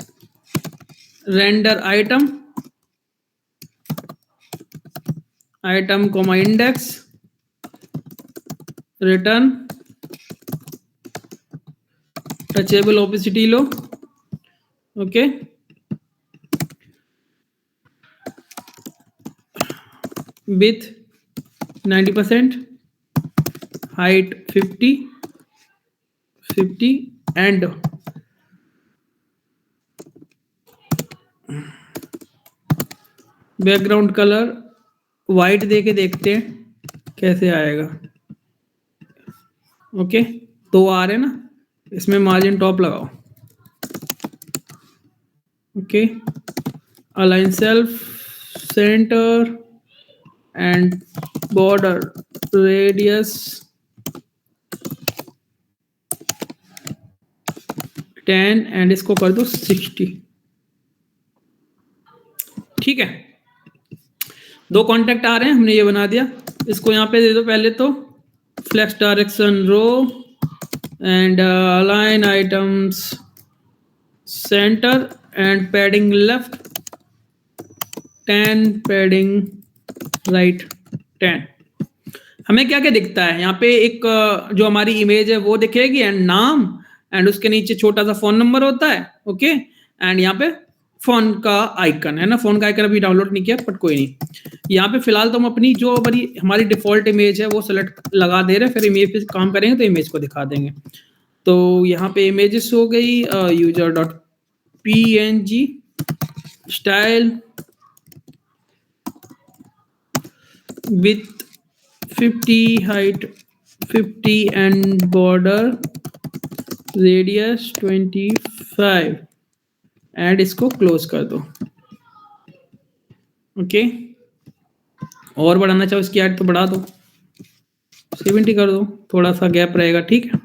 render item, item comma index, return, touchable opacity लो, okay, with 90%, height 50 and background colour white देके देखते हैं कैसे आएगा। ओके, तो आ रहे ना, इसमें मार्जिन टॉप लगाओ, okay, align self, centre and border radius 10 and इसको कर दो 60। ठीक है, दो कॉन्टेक्ट आ रहे हैं, हमने ये बना दिया। इसको यहाँ पे दे दो पहले तो flex direction row and align items centre and padding left 10, padding right 10। हमें क्या क्या दिखता है यहाँ पे, एक जो हमारी इमेज है वो दिखेगी, एंड नाम, एंड उसके नीचे छोटा सा फोन नंबर होता है, ओके, एंड यहाँ पे फोन का आइकन है ना, फोन का आइकन अभी डाउनलोड नहीं किया बट कोई नहीं। यहाँ पे फिलहाल तो हम अपनी जो हमारी डिफॉल्ट इमेज है वो सेलेक्ट लगा दे रहे हैं, फिर इमेज पे काम करेंगे तो इमेज को दिखा देंगे। तो यहाँ पे इमेजेस हो गई user.png style with 50 height 50 and border radius 25 and इसको क्लोज कर दो। ओके और बढ़ाना चाहो इसकी ऐड तो बढ़ा दो, 70 कर दो, थोड़ा सा गैप रहेगा, ठीक है।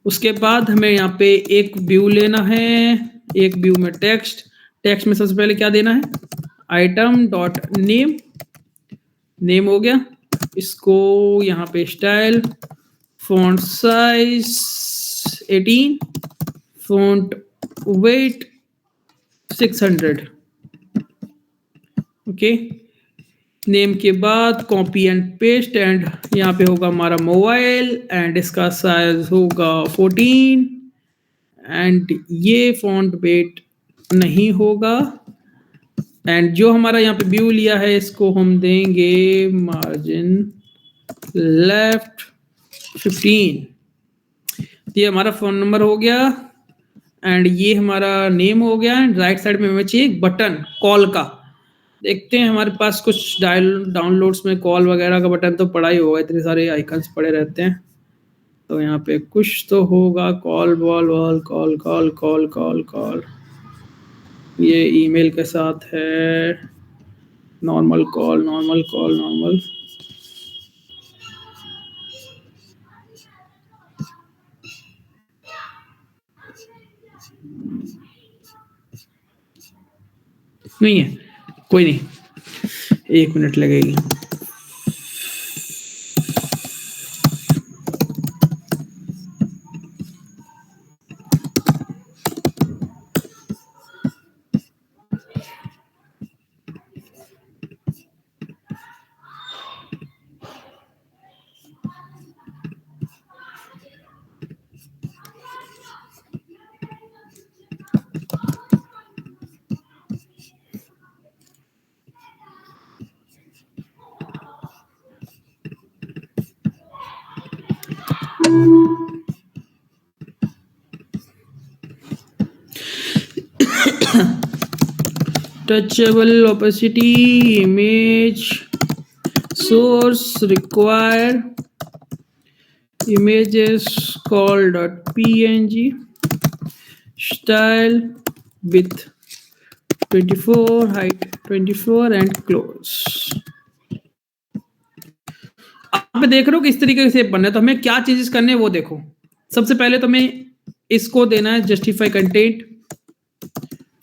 उसके बाद हमें यहाँ पे एक व्यू लेना है, एक व्यू में टेक्स्ट में सबसे पहले क्या देना है, आइटम डॉट नेम हो गया। इसको यहाँ पे style font size 18 font weight 600 okay. Name के बाद कॉपी एंड पेस्ट एंड यहाँ पे होगा हमारा मोबाइल एंड इसका साइज होगा 14 एंड ये फॉन्ट वेट नहीं होगा एंड जो हमारा यहाँ पे व्यू लिया है इसको हम देंगे मार्जिन लेफ्ट 15। ये हमारा फोन नंबर हो गया एंड ये हमारा नेम हो गया एंड राइट साइड में हमें चाहिए एक बटन कॉल का। देखते हैं हमारे पास कुछ डाउनलोड्स में कॉल वगैरह का बटन तो पड़ा ही होगा, इतने सारे आइकन्स पड़े रहते हैं। तो यहाँ पे कुछ तो होगा, कॉल कॉल ये ईमेल के साथ है, नॉर्मल कॉल नहीं है, कोई नहीं, 1 मिनट लगेगी। Touchable opacity image source require images call.png style width 24 height 24 and close। आप देख रहे हो कि इस तरीके से बनना है, तो हमें क्या चेंजेस करने हैं वो देखो। सबसे पहले तो हमें इसको देना है justify content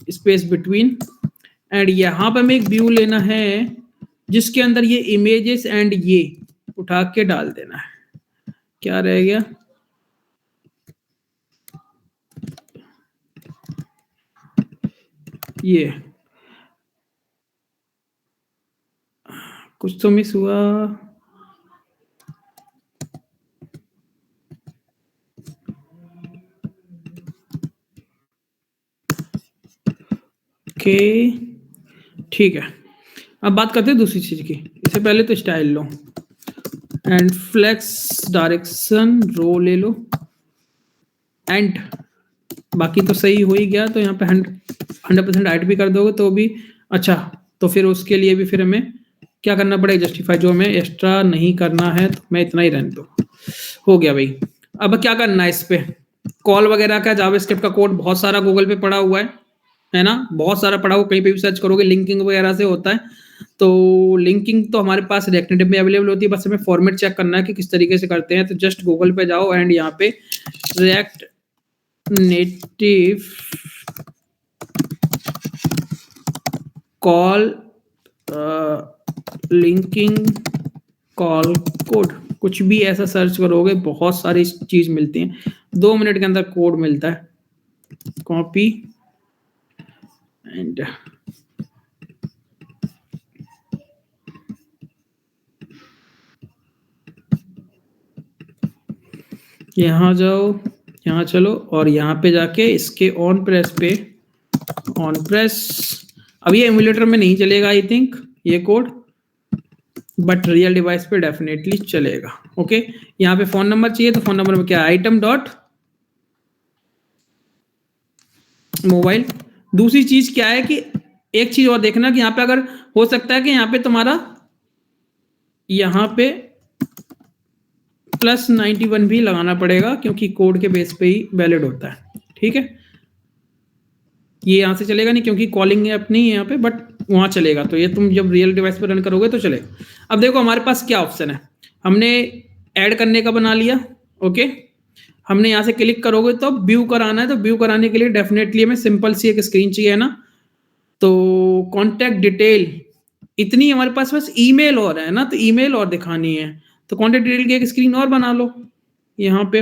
space between and यहाँ पे हमें एक व्यू लेना है जिसके अंदर ये इमेजेस एंड ये उठा के डाल देना है। क्या रह गया, ये कुछ तो मिस हुआ। ओके ठीक है, अब बात करते हैं दूसरी चीज की। इससे पहले तो स्टाइल लो एंड फ्लेक्स डायरेक्शन रो ले लो एंड बाकी तो सही हो ही गया। तो यहाँ पे 100% हाइट भी कर दोगे तो भी अच्छा। तो फिर उसके लिए भी फिर हमें क्या करना पड़ेगा, जस्टिफाई जो हमें एक्स्ट्रा नहीं करना है तो मैं इतना ही रहने दो, हो गया भाई। अब क्या करना है, इस पे कॉल वगैरह का जावास्क्रिप्ट का कोड बहुत सारा गूगल पे पड़ा हुआ है ना, बहुत सारा पड़ा हुआ, कहीं पे भी सर्च करोगे लिंकिंग वगैरह से होता है। तो लिंकिंग तो हमारे पास रिएक्ट नेटिव में अवेलेबल होती है, बस हमें फॉर्मेट चेक करना है कि किस तरीके से करते हैं। तो जस्ट गूगल पे जाओ एंड यहाँ पे react native call linking call code, कुछ भी ऐसा सर्च करोगे बहुत सारी चीज मिलती हैं, 2 मिनट के अंदर कोड मिलता है। कॉपी एंड यहाँ जाओ, यहाँ चलो और यहाँ पे जाके इसके ऑन प्रेस पे ऑन प्रेस। अब ये एमुलेटर में नहीं चलेगा आई थिंक ये कोड, बट रियल डिवाइस पे डेफिनेटली चलेगा। ओके, यहाँ पे फोन नंबर चाहिए तो फोन नंबर में क्या आइटम डॉट मोबाइल। दूसरी चीज क्या है कि एक चीज और देखना कि यहाँ पे अगर हो सकता है कि यहाँ पे तुम्हारा यहाँ पे +91 भी लगाना पड़ेगा क्योंकि कोड के बेस पे ही वैलिड होता है। ठीक है, ये यहाँ से चलेगा नहीं क्योंकि कॉलिंग ऐप नहीं है यहाँ पे, बट वहाँ चलेगा। तो ये तुम जब रियल डिवाइस पे रन करोगे तो चलेगा। अब देखो हमारे पास क्या ऑप्शन है, हमने ऐड करने का बना लिया। ओके, हमने यहाँ से क्लिक करोगे तो व्यू कराना है, तो व्यू कराने के लिए डेफिनेटली हमें सिंपल सी एक स्क्रीन चाहिए ना। तो कॉन्टैक्ट डिटेल इतनी हमारे पास बस ईमेल और है ना, तो ईमेल और दिखानी है, तो कॉन्टैक्ट डिटेल की एक स्क्रीन और बना लो यहाँ पे।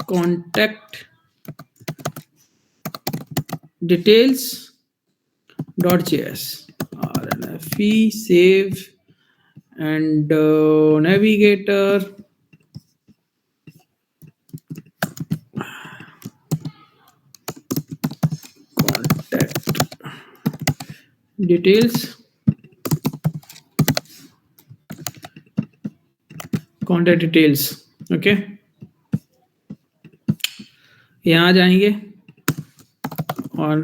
Contact details .js rnfe save and navigator contact details okay, यहाँ आ जाएंगे और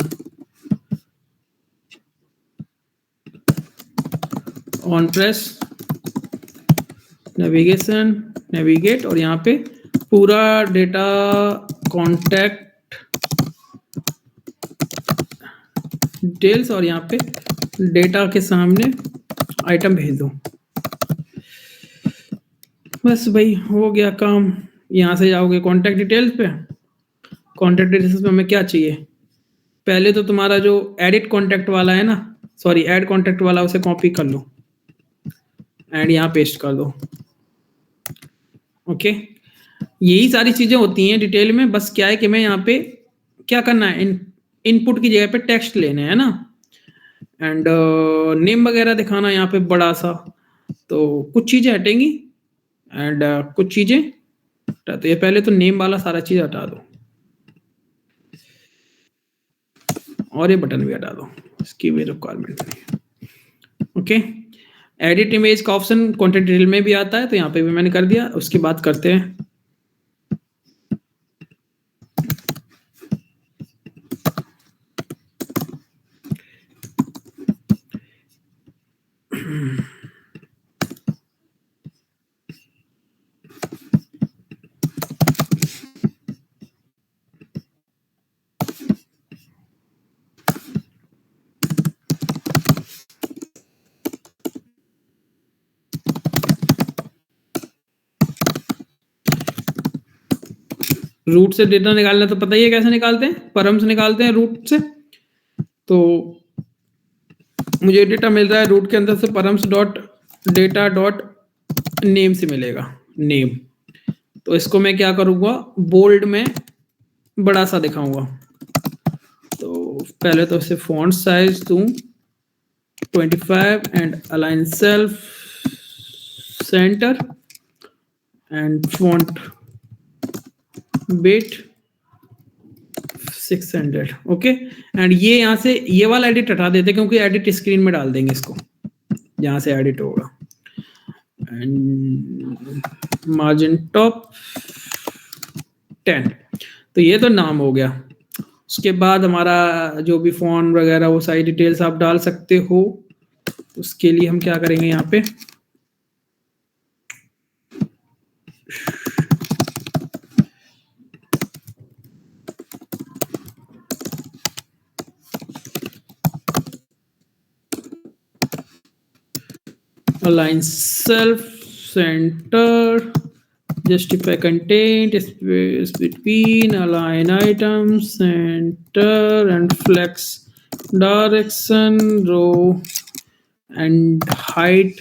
ऑन प्रेस नेविगेशन नेविगेट, और यहाँ पे पूरा डेटा कॉन्टैक्ट डिटेल्स, और यहाँ पे डेटा के सामने आइटम भेज दो। बस भाई हो गया काम। यहाँ से जाओगे कॉन्टैक्ट डिटेल्स पे, कॉन्टैक्ट डिटेल्स में हमें क्या चाहिए, पहले तो तुम्हारा जो एडिट कॉन्टैक्ट वाला है ना, सॉरी ऐड कॉन्टैक्ट वाला, उसे कॉपी कर लो एंड यहाँ पेस्ट कर दो। ओके, यही सारी चीजें होती हैं डिटेल में। बस क्या है कि मैं यहाँ पे क्या करना है, इनपुट की जगह पे टेक्स्ट लेने हैं ना, एंड नेम वगैरह दिखाना यहाँ पे बड़ा सा, तो कुछ चीजें हटेंगी एंड कुछ चीजें तो ये पहले तो नेम वाला सारा चीज हटा दो और ये बटन भी हटा दो, इसकी भी रिक्वायरमेंट नहीं है। ओके, एडिट इमेज का ऑप्शन कॉन्टेंट डिटेल में भी आता है, तो यहाँ पे भी मैंने कर दिया। उसकी बात करते हैं। रूट से डेटा निकालना तो पता ही है कैसे निकालते हैं, परम से निकालते हैं रूट से। तो मुझे डेटा मिल रहा है रूट के अंदर से params dot data dot name से मिलेगा नेम। तो इसको मैं क्या करूँगा, बोल्ड में बड़ा सा दिखाऊंगा। तो पहले तो इसे फॉन्ट साइज दूं 25 and align self centre and font weight 600। Okay, and ये यहाँ से ये वाला एडिट हटा देते क्योंकि एडिट स्क्रीन में डाल देंगे इसको, जहाँ से एडिट होगा। And margin top 10। तो ये तो नाम हो गया। उसके बाद हमारा जो भी फॉन्ट वगैरह वो सारी डिटेल्स आप डाल सकते हो। उसके लिए हम क्या करेंगे, यहाँ पे align self center, justify content, space between, align items, center and flex direction, row and height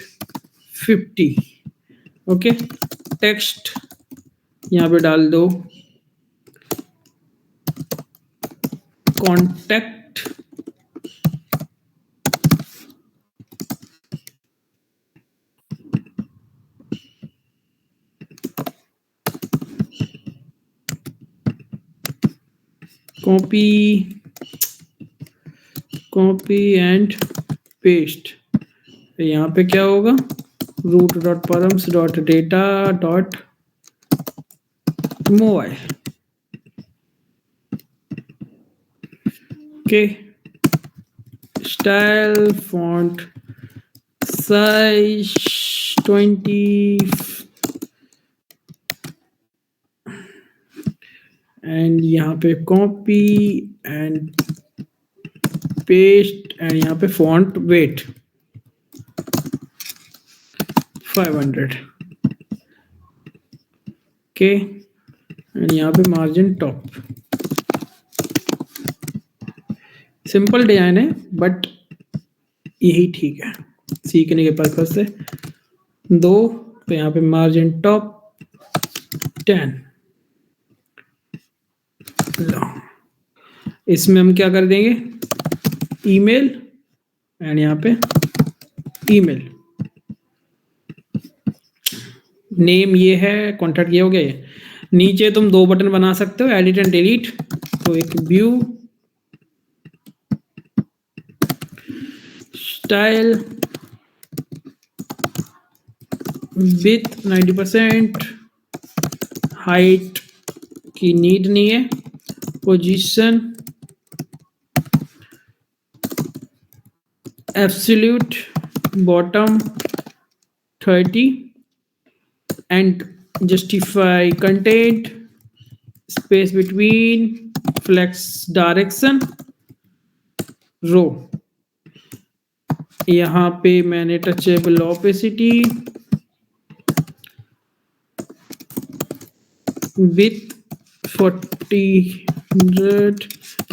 50। Okay, text यहाँ पे डाल दो कॉन्टैक्ट कॉपी एंड पेस्ट। यहाँ पे क्या होगा, root.params.data.mobile। Okay, style font size 20 and यहाँ पे कॉपी एंड पेस्ट एंड यहाँ पे फॉन्ट वेट 500। ओके, एंड यहाँ पे मार्जिन टॉप। सिंपल डिजाइन है बट यही ठीक है सीखने के पर्पज से। तो यहाँ पे मार्जिन टॉप 10। इसमें हम क्या कर देंगे, ईमेल एंड यहाँ पे ईमेल नेम ये है, कॉन्टैक्ट ये हो गया। ये नीचे तुम 2 बटन बना सकते हो, एडिट एंड डिलीट। तो एक व्यू स्टाइल विथ 90%, हाइट की नीड नहीं है, position absolute bottom 30 and justify content, space between, flex direction, row। यहाँ पे मैंने touchable opacity width 40,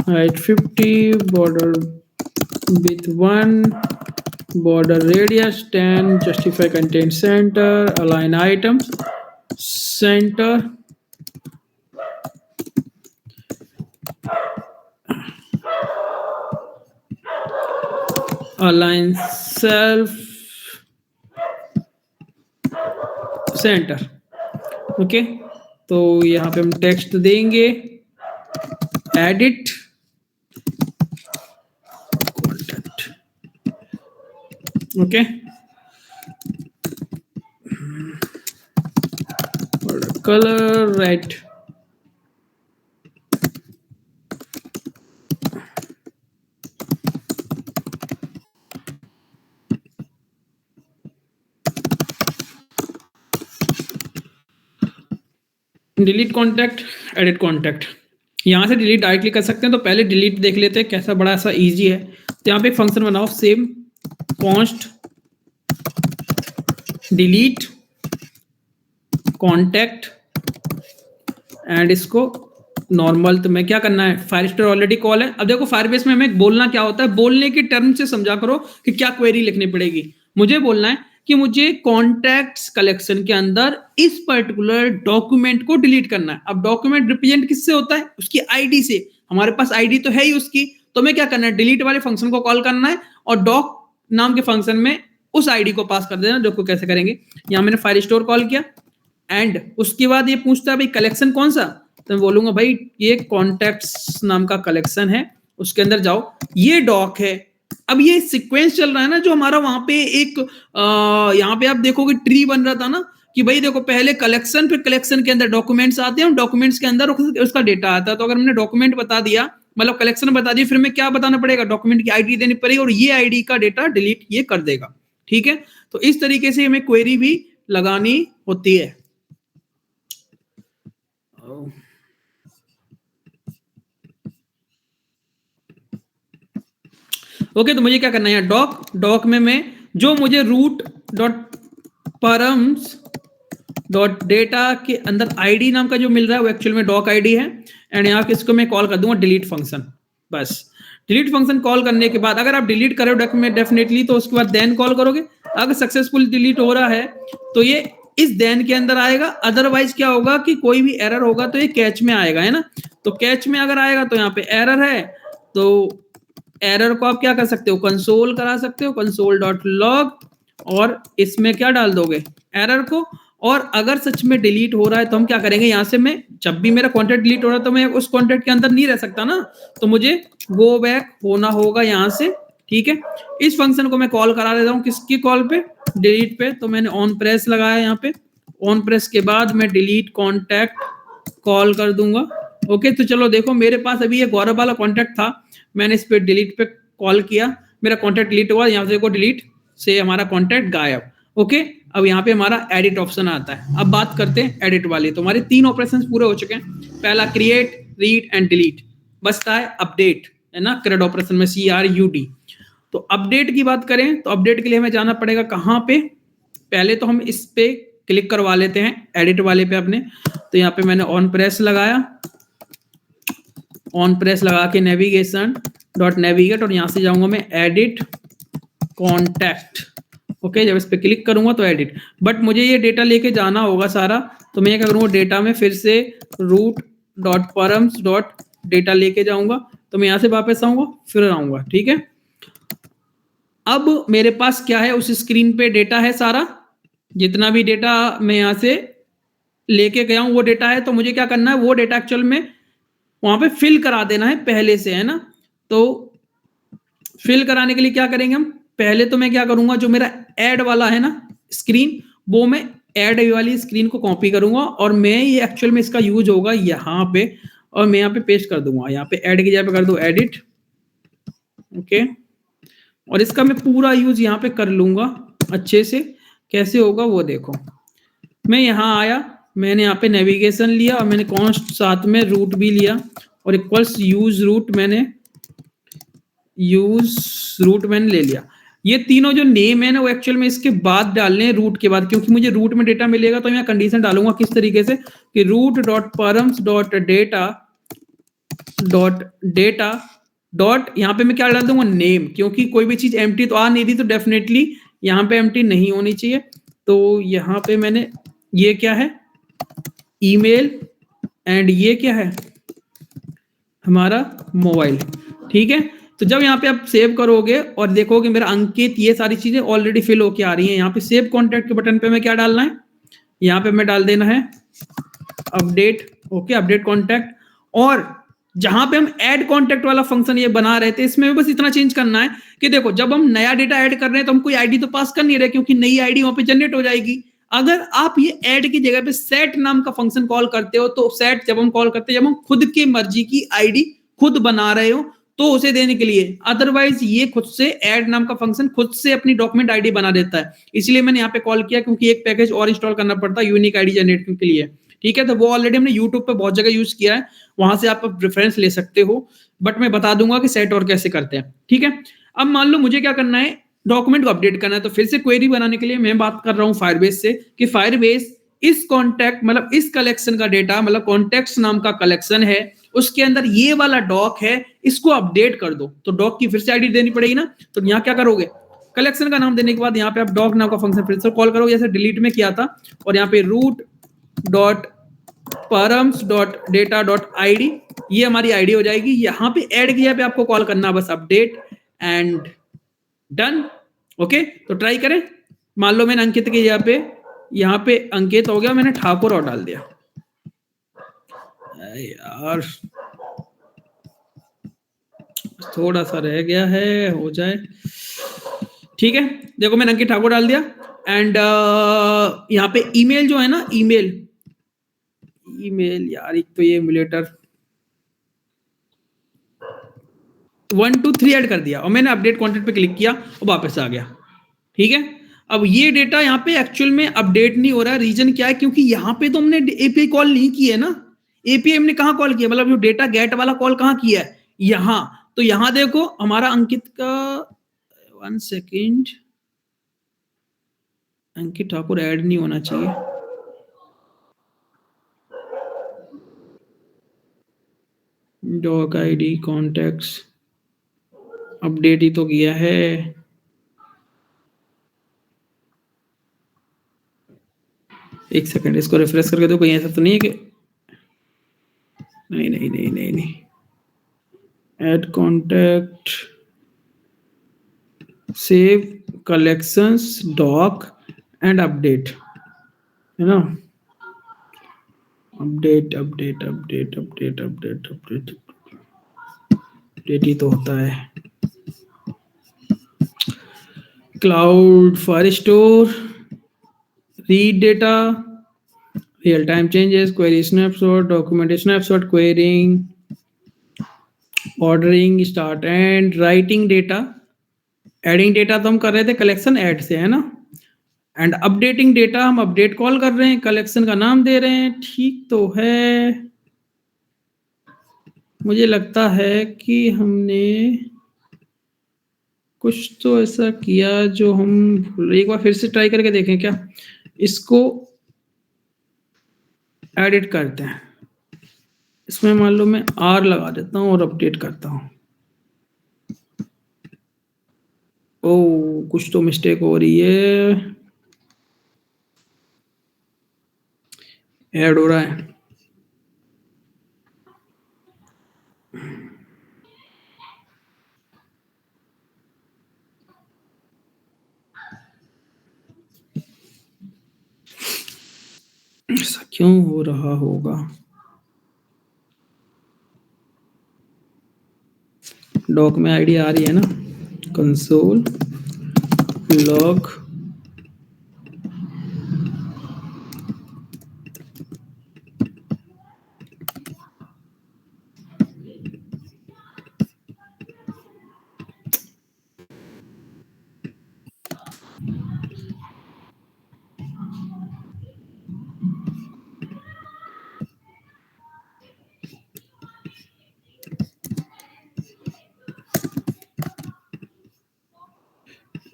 height 50, border width 1, border radius 10, justify content center, align items center, align self center। Okay, तो यहाँ पे हम टेक्स्ट देंगे, edit contact. Okay, colour red. Delete contact, edit contact. यहाँ से डिलीट डायरेक्टली कर सकते हैं, तो पहले डिलीट देख लेते हैं कैसा बड़ा सा इजी है। तो यहाँ पे एक फंक्शन बनाओ, same const delete contact and इसको नॉर्मल। तो मैं क्या करना है, फायरस्टर ऑलरेडी कॉल है। अब देखो फायरबेस में हमें बोलना क्या होता है, बोलने के टर्म से समझा करो कि क्या क्वेरी लिखनी पड़ेगी। मुझे बोलना है कि मुझे कॉन्टैक्ट्स कलेक्शन के अंदर इस पर्टिकुलर डॉक्यूमेंट को डिलीट करना है। अब डॉक्यूमेंट रिप्रेजेंट किससे होता है, उसकी आईडी से। हमारे पास आईडी तो है ही उसकी, तो मैं क्या करना है, डिलीट वाले फंक्शन को कॉल करना है और डॉक नाम के फंक्शन में उस आईडी को पास कर देना। देखो कैसे करेंगे, यहां मैंने फाइल स्टोर कॉल किया एंड उसके बाद ये पूछता है भाई कलेक्शन कौन सा, तो मैं बोलूंगा भाई ये कॉन्टैक्ट्स नाम का कलेक्शन है, उसके अंदर जाओ, ये डॉक है। अब ये सीक्वेंस चल रहा है ना जो हमारा वहां पे एक यहाँ पे आप देखोगे ट्री बन रहा था ना कि भाई देखो पहले कलेक्शन, फिर कलेक्शन के अंदर डॉक्यूमेंट्स आते हैं और डॉक्यूमेंट्स के अंदर उसका डेटा आता है। तो अगर हमने डॉक्यूमेंट बता दिया, मतलब कलेक्शन बता दिया, फिर मैं क्या बताना पड़ेगा, डॉक्यूमेंट की आईडी देनी पड़ेगी और ये आईडी का डेटा डिलीट ये कर देगा। ठीक है, तो इस तरीके से हमें क्वेरी भी लगानी होती है। ओके, तो मुझे क्या करना है, डॉक में मैं जो मुझे root.params.data के अंदर आईडी नाम का जो मिल रहा है वो एक्चुअल में डॉक आईडी है। एंड यहाँ इसको मैं कॉल कर दूंगा डिलीट फंक्शन। बस डिलीट फंक्शन कॉल करने के बाद अगर आप डिलीट करो डॉक्यूमेंट डेफिनेटली, तो उसके बाद देन कॉल करोगे। अगर सक्सेसफुल डिलीट हो रहा है तो ये इस देन के अंदर आएगा, अदरवाइज क्या होगा कि कोई भी एरर होगा तो ये कैच में आएगा, है ना। तो कैच में अगर आएगा तो यहाँ पे एरर है, तो एरर को आप क्या कर सकते हो, कंसोल करा सकते हो, console.log, और इसमें क्या डाल दोगे एरर को, और अगर सच में डिलीट हो रहा है तो हम क्या करेंगे, यहाँ से मैं जब भी मेरा कॉन्टैक्ट डिलीट हो रहा है तो मैं उस कॉन्टैक्ट के अंदर नहीं रह सकता ना, तो मुझे गो बैक होना होगा यहाँ से, ठीक है। इस फंक्शन को मैं कॉल करा देता हूँ, किसकी कॉल पे, डिलीट पे। तो मैंने ऑन प्रेस लगाया यहाँ पे, ऑन प्रेस के बाद मैं डिलीट कॉन्टैक्ट कॉल कर दूंगा। ओके, तो चलो देखो मेरे पास अभी ये गौरव वाला कॉन्टैक्ट था, मैंने इस पे डिलीट पे कॉल किया, मेरा कॉन्टैक्ट डिलीट हुआ, यहाँ से देखो डिलीट से हमारा कॉन्टैक्ट गायब। ओके, अब यहाँ पे हमारा एडिट ऑप्शन आता है। अब बात करते हैं एडिट वाले। तो हमारे 3 ऑपरेशन पूरे हो चुके हैं। पहला क्रिएट, रीड एंड डिलीट, बचता है अपडेट, है ना, क्रेड ऑपरेशन में CRUD। तो अपडेट की बात करें तो अपडेट के लिए हमें जाना पड़ेगा कहाँ पे, पहले तो हम इस पे क्लिक करवा लेते हैं एडिट वाले पे अपने। तो यहाँ पे मैंने ऑन प्रेस लगाया, ऑन प्रेस लगा के नेविगेशन डॉट नेविगेट, और यहाँ से जाऊंगा मैं एडिट कॉन्टैक्ट। ओके, जब इस पे क्लिक करूंगा तो एडिट, बट मुझे ये डेटा लेके जाना होगा सारा। तो मैं क्या करूंगा, डेटा में फिर से route dot params dot data लेके जाऊंगा। तो मैं यहाँ से वापस आऊंगा, फिर आऊंगा, ठीक है। अब मेरे पास क्या है, उस स्क्रीन पे डेटा है सारा, जितना भी डेटा मैं यहाँ से लेके गया हूँ वो डेटा है। तो मुझे क्या करना है, वो डेटा एक्चुअल में वहां पे फिल करा देना है पहले से, है ना। तो फिल कराने के लिए क्या करेंगे हम, पहले तो मैं क्या करूंगा, जो मेरा ऐड वाला है ना स्क्रीन, वो मैं ऐड वाली स्क्रीन को कॉपी करूंगा, और मैं ये एक्चुअल में इसका यूज होगा यहाँ पे, और मैं यहाँ पे पेस्ट कर दूंगा। यहाँ पे ऐड की जगह पे कर दो एडिट, ओके, और इसका मैं पूरा यूज यहाँ पे कर लूंगा अच्छे से। कैसे होगा वो देखो, मैं यहाँ आया, मैंने यहाँ पे नेविगेशन लिया, और मैंने कॉन्स्ट साथ में रूट भी लिया, और इक्वल्स यूज रूट मैंने ले लिया। ये तीनों जो नेम है ना वो एक्चुअल में इसके बाद डालने हैं, रूट के बाद, क्योंकि मुझे रूट में डेटा मिलेगा। तो मैं कंडीशन डालूंगा किस तरीके से कि route dot params dot data dot यहाँ पे मैं क्या डाल दूंगा, नेम, क्योंकि कोई भी चीज एम्प्टी तो आ नहीं रही, तो डेफिनेटली यहाँ पे एम्प्टी नहीं होनी चाहिए। तो यहाँ पे मैंने ये क्या है, ईमेल, एंड ये क्या है हमारा मोबाइल, ठीक है। तो जब यहाँ पे आप सेव करोगे और देखोगे मेरा अंकित, ये सारी चीजें ऑलरेडी फिल होके आ रही हैं। यहाँ पे सेव कॉन्टैक्ट के बटन पे मैं क्या डालना है, यहाँ पे मैं डाल देना है अपडेट, ओके, अपडेट कॉन्टैक्ट। और जहां पे हम ऐड कॉन्टैक्ट वाला फंक्शन ये बना रहे थे, इसमें बस इतना चेंज करना है कि देखो जब हम नया डेटा ऐड कर रहे हैं तो हम कोई आईडी तो पास कर नहीं रहे, क्योंकि नई आईडी वहां पे जनरेट हो जाएगी। अगर आप ये ऐड की जगह पे सेट नाम का फंक्शन कॉल करते हो, तो सेट जब हम कॉल करते हैं, जब हम खुद की मर्जी की आईडी खुद बना रहे हो तो उसे देने के लिए, अदरवाइज ये खुद से ऐड नाम का फंक्शन खुद से अपनी डॉक्यूमेंट आईडी बना देता है। इसलिए मैंने यहाँ पे कॉल किया, क्योंकि एक पैकेज और इंस्टॉल करना पड़ता है यूनिक आईडी जनरेट के लिए, ठीक है। तो वो ऑलरेडी हमने यूट्यूब पे बहुत जगह यूज किया है, वहां से आप रेफरेंस ले सकते हो, बट मैं बता दूंगा कि सेट और कैसे करते हैं, ठीक है। अब मान लो मुझे क्या करना है, डॉक्यूमेंट को अपडेट करना है। तो फिर से क्वेरी बनाने के लिए मैं बात कर रहा हूँ फायरबेस से, कि फायरबेस इस कॉन्टैक्ट मतलब इस कलेक्शन का डेटा, मतलब कॉन्टैक्ट्स नाम का कलेक्शन है, उसके अंदर ये वाला डॉक है, इसको अपडेट कर दो। तो डॉक की फिर से आईडी देनी पड़ेगी ना। तो यहाँ क्या करोगे, कलेक्शन का नाम देने के बाद यहाँ पे आप डॉक नाम का फंक्शन फिर से कॉल करोगे, जैसे डिलीट में किया था, और यहाँ पे route dot params dot data dot ID, ये हमारी आईडी हो जाएगी। यहाँ पे ऐड किया पे आपको कॉल करना बस अपडेट एंड डन, ओके। तो ट्राई करें। मान लो मैंने अंकित की जगह पे, यहाँ पे अंकित हो गया, मैंने ठाकुर और डाल दिया। यार थोड़ा सा रह गया है, हो जाए, ठीक है। देखो मैंने अंकित ठाकुर डाल दिया, एंड यहाँ पे ईमेल जो है ना, ईमेल यार, एक तो ये एमुलेटर 1 2 3 ऐड कर दिया, और मैंने अपडेट कॉन्टेंट पे क्लिक किया और वापस आ गया, ठीक है। अब ये डेटा यहाँ पे एक्चुअल में अपडेट नहीं हो रहा है, रीजन क्या है, क्योंकि यहाँ पे तो हमने एपीआई कॉल नहीं की है ना। एपीआई हमने कहाँ कॉल किया, मतलब जो डेटा गेट वाला कॉल कहाँ किया है, यहाँ। तो यहाँ देखो हमारा अंकित का 1 सेकेंड, अंकित ठाकुर ऐड नहीं होना चाहिए, डॉग आईडी कॉन्टैक्ट्स अपडेट ही तो किया है। एक सेकंड, इसको रिफ्रेश करके दो, कोई ऐसा तो नहीं है कि नहीं, add contact, save collections, doc and update, है ना, update update update update update update update ही तो होता है। Cloud Firestore, read data, real time changes, query snapshot, document snapshot, querying, ordering, start end, writing data, adding data तो हम कर रहे थे कलेक्शन ऐड से, है ना, एंड अपडेटिंग डेटा हम अपडेट कॉल कर रहे हैं, कलेक्शन का नाम दे रहे हैं, ठीक तो है। मुझे लगता है कि हमने कुछ तो ऐसा किया जो हम एक बार फिर से ट्राई करके देखें क्या, इसको एडिट करते हैं, इसमें मान लो मैं आर लगा देता हूँ और अपडेट करता हूँ। ओ कुछ तो मिस्टेक हो रही है, ऐड हो रहा है। ऐसा क्यों हो रहा होगा? डॉक में आईडी आ रही है ना, कंसोल लॉग,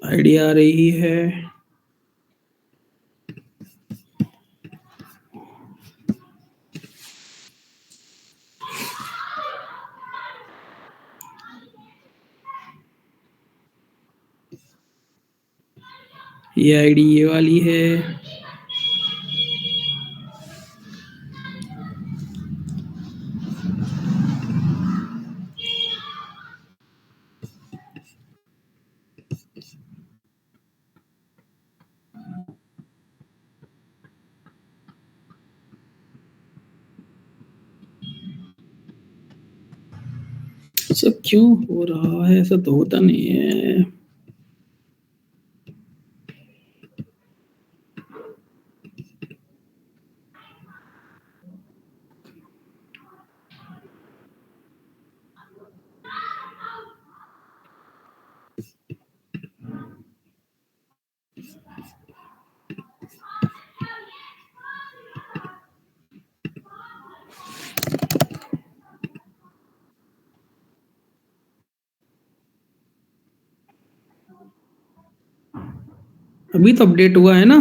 आईडी आ रही है। ये आईडी ये वाली है। सब क्यों हो रहा है? ऐसा तो होता नहीं है। अभी तो अपडेट हुआ है ना,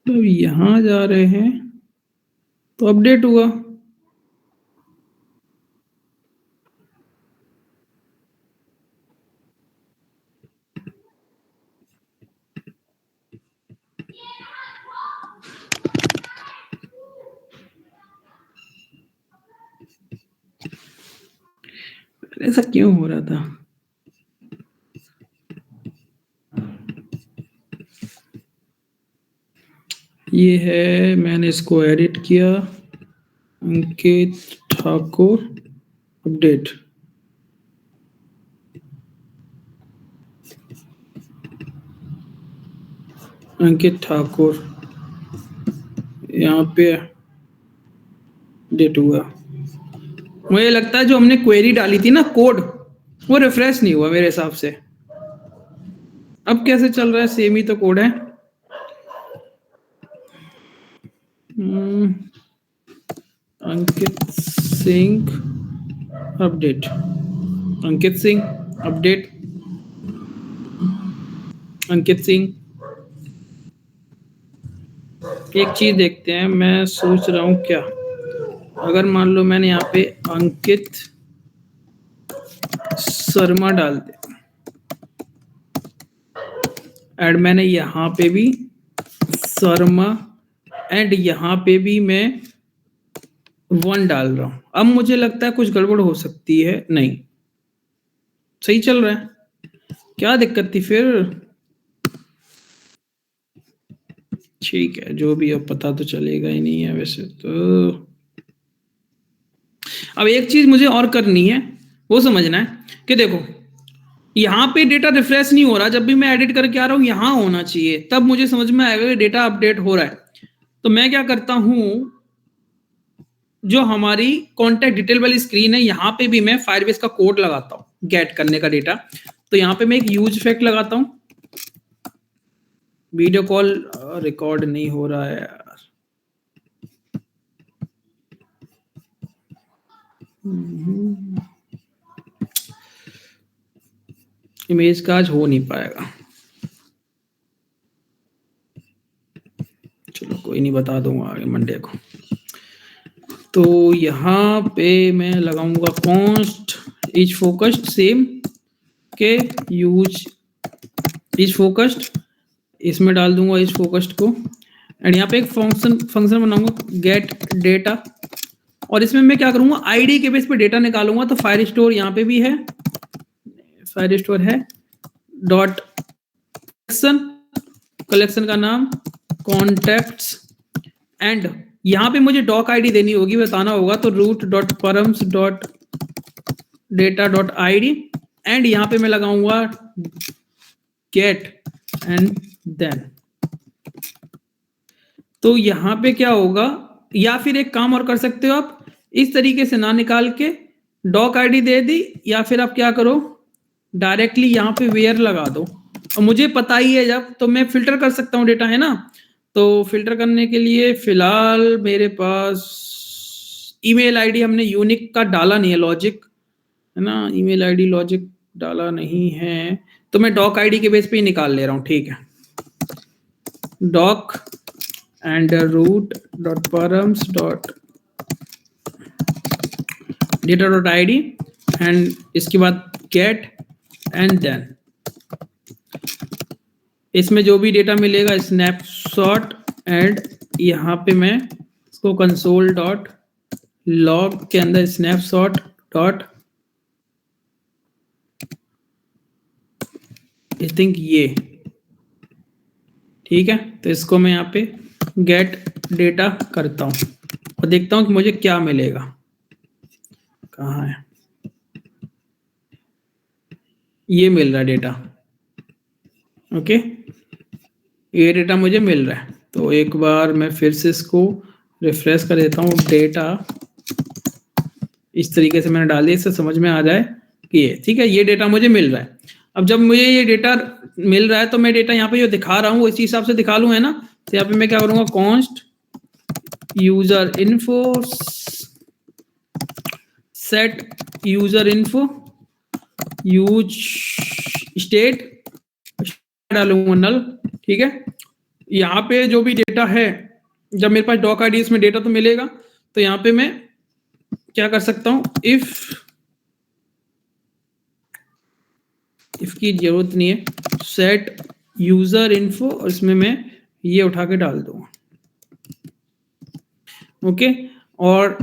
तो यहां जा रहे हैं तो अपडेट हुआ। ऐसा क्यों हो रहा था? ये है, मैंने इसको एडिट किया, अंकित ठाकुर अपडेट। अंकित ठाकुर यहाँ पे अपडेट हुआ। मुझे लगता है जो हमने क्वेरी डाली थी ना, कोड, वो रिफ्रेश नहीं हुआ मेरे हिसाब से। अब कैसे चल रहा है? सेम ही तो कोड है। Ankit Singh update, Ankit Singh update, Ankit Singh. एक चीज देखते हैं, मैं सोच रहा हूं क्या, अगर मान लो मैंने यहाँ पे अंकित शर्मा डाल दे, एंड मैंने यहाँ पे भी शर्मा, एंड यहाँ पे भी मैं 1 डाल रहा हूं। अब मुझे लगता है कुछ गड़बड़ हो सकती है। नहीं, सही चल रहा है। क्या दिक्कत थी फिर? ठीक है, जो भी अब पता तो चलेगा ही नहीं है वैसे तो। अब एक चीज मुझे और करनी है, वो समझना है कि देखो यहाँ पे डेटा रिफ्रेश नहीं हो रहा, जब भी मैं एडिट करके आ रहा हूँ यहाँ होना चाहिए, तब मुझे समझ में आएगा कि डेटा अपडेट हो रहा है। तो मैं क्या करता हूँ, जो हमारी कॉन्टैक्ट डिटेल वाली स्क्रीन है यहाँ पे भी मैं फायरबेस का कोड लगाता हूँ गेट करने का डेटा। तो यहाँ पे मैं एक यूज इफेक्ट लगाता हूँ। वीडियो कॉल रिकॉर्ड नहीं हो रहा है यार। इमेज का आज हो नहीं पाएगा, चलो कोई नहीं, बता दूंगा आगे मंडे को। तो यहाँ पे मैं लगाऊंगा कॉन्स्ट इज फोकस्ड सेम के यूज इज फोकस्ड, इसमें डाल दूंगा इज फोकस्ड को। एंड यहाँ पे एक फंक्शन बनाऊंगा गेट डेटा, और इसमें मैं क्या करूंगा, आईडी के बेस पे डेटा निकालूंगा। तो फायर स्टोर यहाँ पे भी है, फायर स्टोर है डॉट कलेक्शन का नाम कॉन्टैक्ट्स, एंड यहाँ पे मुझे डॉक आईडी देनी होगी, बताना होगा। तो route dot params dot data dot ID, and यहाँ पे मैं लगाऊंगा गेट एंड देन। तो यहाँ पे क्या होगा, या फिर एक काम और कर सकते हो आप, इस तरीके से ना निकाल के डॉक आईडी दे दी, या फिर आप क्या करो डायरेक्टली यहाँ पे वेयर लगा दो। और मुझे पता ही है जब, तो मैं फिल्टर कर सकता हूँ डेटा, है ना। तो फिल्टर करने के लिए फिलहाल मेरे पास ईमेल आईडी हमने यूनिक का डाला नहीं है, लॉजिक है ना, ईमेल आईडी लॉजिक डाला नहीं है, तो मैं डॉक आईडी के बेस पे ही निकाल ले रहा हूँ। ठीक है, doc and route dot params dot data dot ID, and इसके बाद गेट एंड देन। इसमें जो भी डेटा मिलेगा स्नैपशॉट, एंड यहाँ पे मैं इसको कंसोल डॉट लॉग के अंदर स्नैपशॉट डॉट आई थिंक ये, ठीक है। तो इसको मैं यहाँ पे गेट डेटा करता हूँ और देखता हूँ कि मुझे क्या मिलेगा। कहाँ है, ये मिल रहा है डेटा, ओके, ये डेटा मुझे मिल रहा है। तो एक बार मैं फिर से इसको रिफ्रेश कर देता हूँ, डेटा इस तरीके से मैंने डाल दिया, इससे समझ में आ जाए कि ये ठीक है, ये डेटा मुझे मिल रहा है। अब जब मुझे ये डेटा मिल रहा है तो मैं डेटा यहाँ पे जो दिखा रहा हूँ इसी हिसाब से दिखा लूँ, है ना। तो यहाँ पे मैं क्या करूँगा, const user info set user info use state डालूंगा नल, ठीक है। यहाँ पे जो भी डेटा है, जब मेरे पास डॉक आईडी इसमें डेटा तो मिलेगा, तो यहाँ पे मैं क्या कर सकता हूँ, इफ की जरूरत नहीं है, सेट यूजर इन्फो, और इसमें मैं ये उठा के डाल दूंगा, ओके। और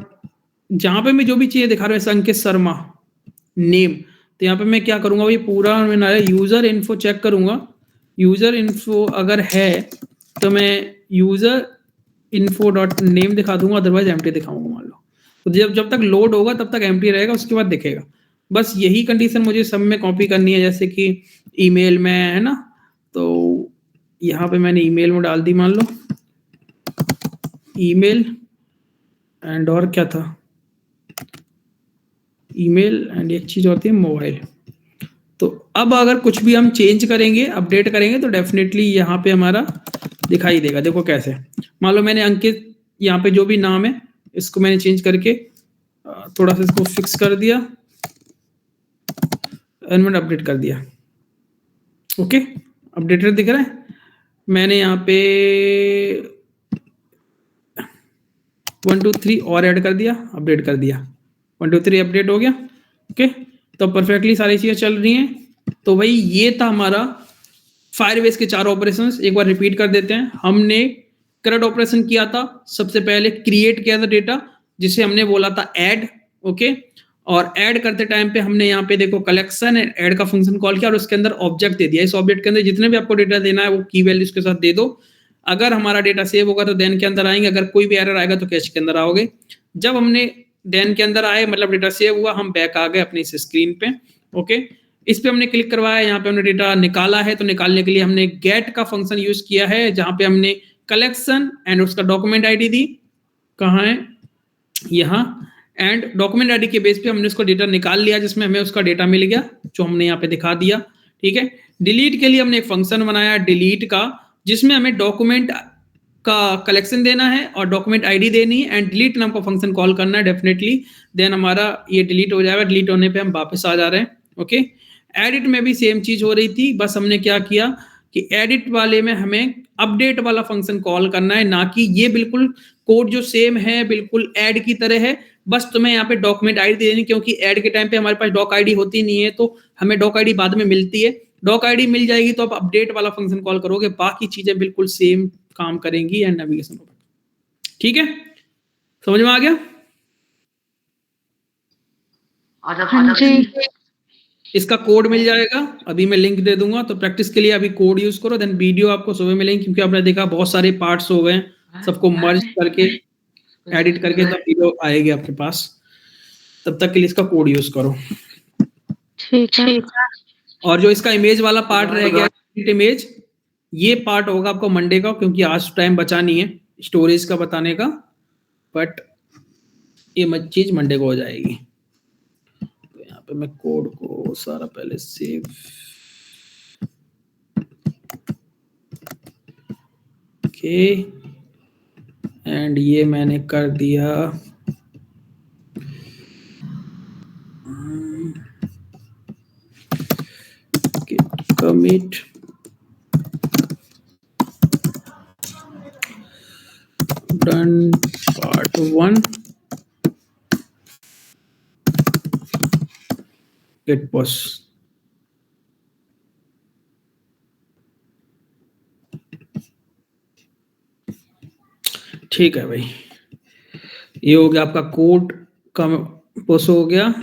जहां पे मैं जो भी चीजें दिखा रहा हूँ, अंकित शर्मा नेम, तो यहाँ पे मैं क्या करूंगा, ये पूरा मैंने यूजर इन्फो चेक करूंगा। यूजर इन्फो अगर है तो मैं यूजर इन्फो डॉट नेम दिखा दूंगा, अदरवाइज एम्प्टी दिखाऊंगा मान लो। तो जब तक लोड होगा तब तक एम्प्टी रहेगा, उसके बाद दिखेगा। बस यही कंडीशन मुझे सब में कॉपी करनी है, जैसे कि ईमेल में, है ना। तो यहाँ पे मैंने ईमेल में डाल दी, मान लो ईमेल, एंड और क्या था, ईमेल, एंड एक चीज होती है मोबाइल। तो अब अगर कुछ भी हम चेंज करेंगे, अपडेट करेंगे, तो डेफिनेटली यहाँ पे हमारा दिखाई देगा। देखो कैसे, मान लो मैंने अंकित, यहाँ पे जो भी नाम है इसको मैंने चेंज करके थोड़ा सा इसको फिक्स कर दिया, एनमेंट अपडेट कर दिया, ओके, अपडेटेड दिख रहा है। मैंने यहाँ पे 1 2 3 और ऐड कर दिया, अपडेट कर दिया, 1 2 3 अपडेट हो गया, ओके। तो परफेक्टली सारी चीजें चल रही हैं। तो भाई ये था हमारा फायरबेस के 4 ऑपरेशंस। एक बार रिपीट कर देते हैं। हमने करंट ऑपरेशन किया था, सबसे पहले क्रिएट किया था डेटा, जिसे हमने बोला था ऐड, ओके। और ऐड करते टाइम पे हमने यहाँ पे देखो कलेक्शन एंड ऐड का फंक्शन कॉल किया और उसके अंदर ऑब्जेक्ट दे दिया। इस ऑब्जेक्ट के अंदर जितने भी आपको डेटा देना है वो की वैल्यूज के साथ दे दो। अगर हमारा डेटा सेव होगा तो देन के अंदर आएंगे, अगर कोई भी एरर आएगा तो कैश के अंदर आओगे। जब हमने देन के अंदर आए मतलब डेटा सेव हुआ, हम बैक आ गए अपनी इस स्क्रीन पे। ओके, इस पे हमने क्लिक करवाया, यहाँ पे हमने डेटा निकाला है, तो निकालने के लिए हमने गेट का फंक्शन यूज किया है, जहां पे हमने कलेक्शन एंड उसका डॉक्यूमेंट आईडी दी। कहाँ है? यहाँ। एंड डॉक्यूमेंट आईडी के बेस पे हमने उसको डेटा निकाल लिया, जिसमें हमें उसका डेटा मिल गया, जो हमने यहाँ पे दिखा दिया। ठीक है, डिलीट के लिए हमने एक फंक्शन बनाया डिलीट का, जिसमें हमें डॉक्यूमेंट का कलेक्शन देना है और डॉक्यूमेंट आईडी देनी है एंड डिलीट नाम का फंक्शन कॉल करना है डेफिनेटली। देन हमारा ये डिलीट हो जाएगा। डिलीट होने पे हम वापस आ जा रहे हैं। ओके, एडिट में भी सेम चीज हो रही थी, बस हमने क्या किया कि एडिट वाले में हमें अपडेट वाला फंक्शन कॉल करना है, ना कि ये बिल्कुल कोड जो सेम है बिल्कुल ऐड की तरह है, बस तुम्हें यहाँ पे डॉक्यूमेंट आईडी देनी, क्योंकि ऐड के टाइम पे हमारे पास डॉक आईडी होती नहीं है, तो हमें डॉक आईडी बाद में मिलती है। डॉक आईडी मिल जाएगी तो आप अपडेट वाला फंक्शन कॉल करोगे, बाकी चीजें बिल्कुल सेम काम करेंगी एंड नेविगेशन। ठीक है, समझ में आ गया? हाँ जी। इसका कोड मिल जाएगा, अभी मैं लिंक दे दूंगा, तो प्रैक्टिस के लिए अभी कोड यूज करो, देन वीडियो आपको सुबह मिलेंगे, क्योंकि आपने देखा बहुत सारे पार्ट्स हो गए, सबको मर्ज करके एडिट करके तब वीडियो आएगी आपके पास। तब तक के लिए इसका कोड यूज करो। ठीक है। और जो इसका इमेज वाला पार्ट रह गया इमेज, ये पार्ट होगा आपको मंडे का, क्योंकि आज टाइम बचा नहीं है स्टोरेज का बताने का, बट ये चीज मंडे को हो जाएगी। तो यहाँ पे मैं कोड को सारा पहले सेव, ओके, एंड ये मैंने कर दिया। Commit done part 1 git push। ठीक है भाई, ये हो गया आपका कोड का पुश हो गया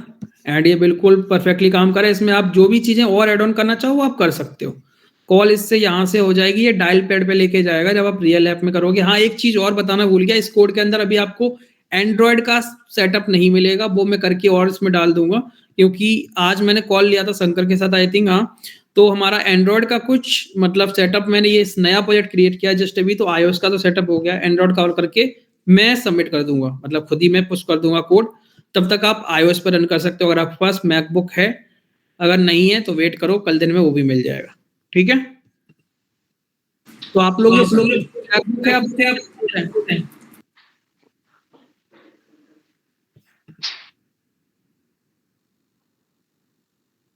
एंड ये बिल्कुल परफेक्टली काम करे। इसमें आप जो भी चीजें और ऐड ऑन करना चाहो आप कर सकते हो। कॉल इससे यहाँ से हो जाएगी, ये डायल पैड पे लेके जाएगा जब आप रियल ऐप में करोगे। हाँ, एक चीज और बताना भूल गया, इस कोड के अंदर अभी आपको एंड्रॉयड का सेटअप नहीं मिलेगा, वो मैं करके और इसमें डाल दूंगा, क्योंकि आज मैंने कॉल लिया था शंकर के साथ आई थिंक। हाँ, तो हमारा एंड्रॉयड का कुछ मतलब सेटअप, मैंने ये नया प्रोजेक्ट क्रिएट किया जस्ट अभी, तो iOS का तो सेटअप हो गया, एंड्रॉयड कॉल करके मैं सबमिट कर दूंगा, मतलब खुद ही मैं पुश कर दूंगा कोड। तब तक आप iOS पर रन कर सकते हो अगर आपके पास मैकबुक है, अगर नहीं है तो वेट करो, कल दिन में वो भी मिल जाएगा। ठीक है, तो आप लोग मैकबुक है आप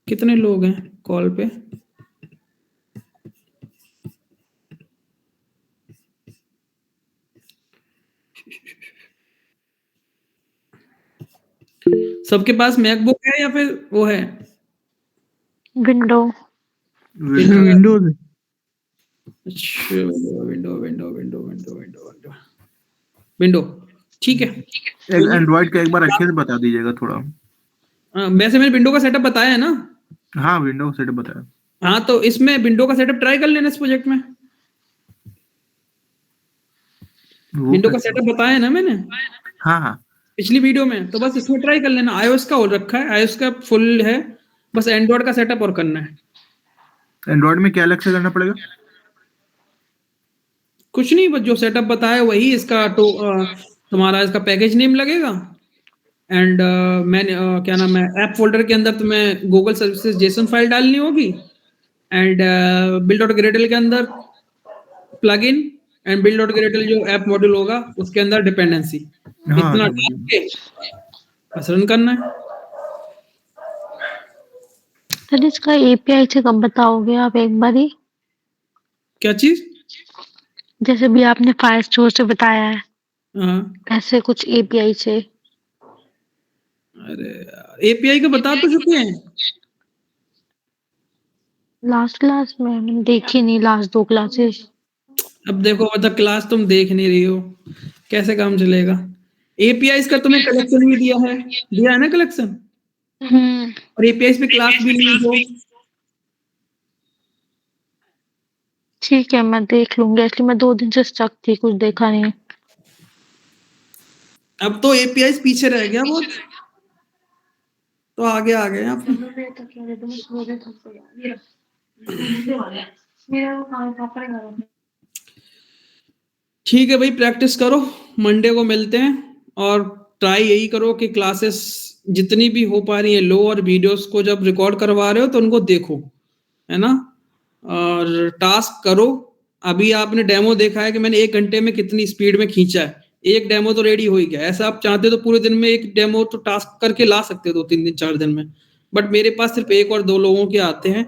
कितने लोग हैं कॉल पे? सबके पास मैकबुक है या फिर वो है विंडो? विंडोज। अच्छा, विंडो ठीक है। एंड्रॉइड का एक बार अच्छे से बता दीजिएगा थोड़ा। वैसे मैंने विंडो का सेटअप बताया है ना? हाँ, विंडो सेटअप बताया। हाँ, तो इसमें विंडो का सेटअप ट्राई कर लेना इस प्रोजेक्ट में। विंडो का सेटअप बताया है ना मैंने? हाँ पिछली वीडियो में, तो बस इसमें ट्राई कर लेना। iOS का हो रखा है, iOS का फुल है, बस एंड्रॉइड का सेटअप और करना है। एंड्रॉइड में क्या अलग से करना पड़ेगा? कुछ नहीं, बस जो सेटअप बताया वही, इसका तो तुम्हारा इसका पैकेज नेम लगेगा एंड मैंने क्या नाम है, ऐप फोल्डर के अंदर तुम्हें गूगल सर्विसेज जेसन फाइल डालनी होगी एंड build.gradle के अंदर प्लगइन एंड build.gradle जो ऐप मॉड्यूल होगा उसके अंदर डिपेंडेंसी, इतना डाल के बस रन करना है। सर इसका एपीआई से कब बताओगे आप एक बारी? क्या चीज? जैसे भी आपने फायरस्टोर से बताया है, हाँ, ऐसे कुछ एपीआई से। अरे यार, एपीआई का बता तो चुके हैं लास्ट क्लास में मैंने देखी नहीं, लास्ट 2 क्लासेस। अब देखो, मतलब क्लास तुम देख नहीं रही हो, कैसे काम चलेगा? एपीआई का तुम्हें कलेक्शन भी दिया है ना कलेक्शन, और एपीआई पे क्लास भी नहीं हो। ठीक है, मैं देख लूँगी। एक्चुअली मैं 2 दिन से स्टक थी, कुछ देखा नहीं। अब तो एपीआई पीछे रह गया बहुत, तो आगे आ गए आप। ठीक है भाई, प्रैक्टिस करो, मंडे को मिलते हैं। और ट्राई यही करो कि क्लासेस जितनी भी हो पा रही है लो, और वीडियोस को जब रिकॉर्ड करवा रहे हो तो उनको देखो, है ना, और टास्क करो। अभी आपने डेमो देखा है कि मैंने 1 घंटे में कितनी स्पीड में खींचा है, एक डेमो तो रेडी हो ही गया। ऐसा आप चाहते हो तो पूरे दिन में एक डेमो तो टास्क करके ला सकते हो 2-3 दिन 4 दिन में, बट मेरे पास सिर्फ 1 और 2 लोगों के आते हैं।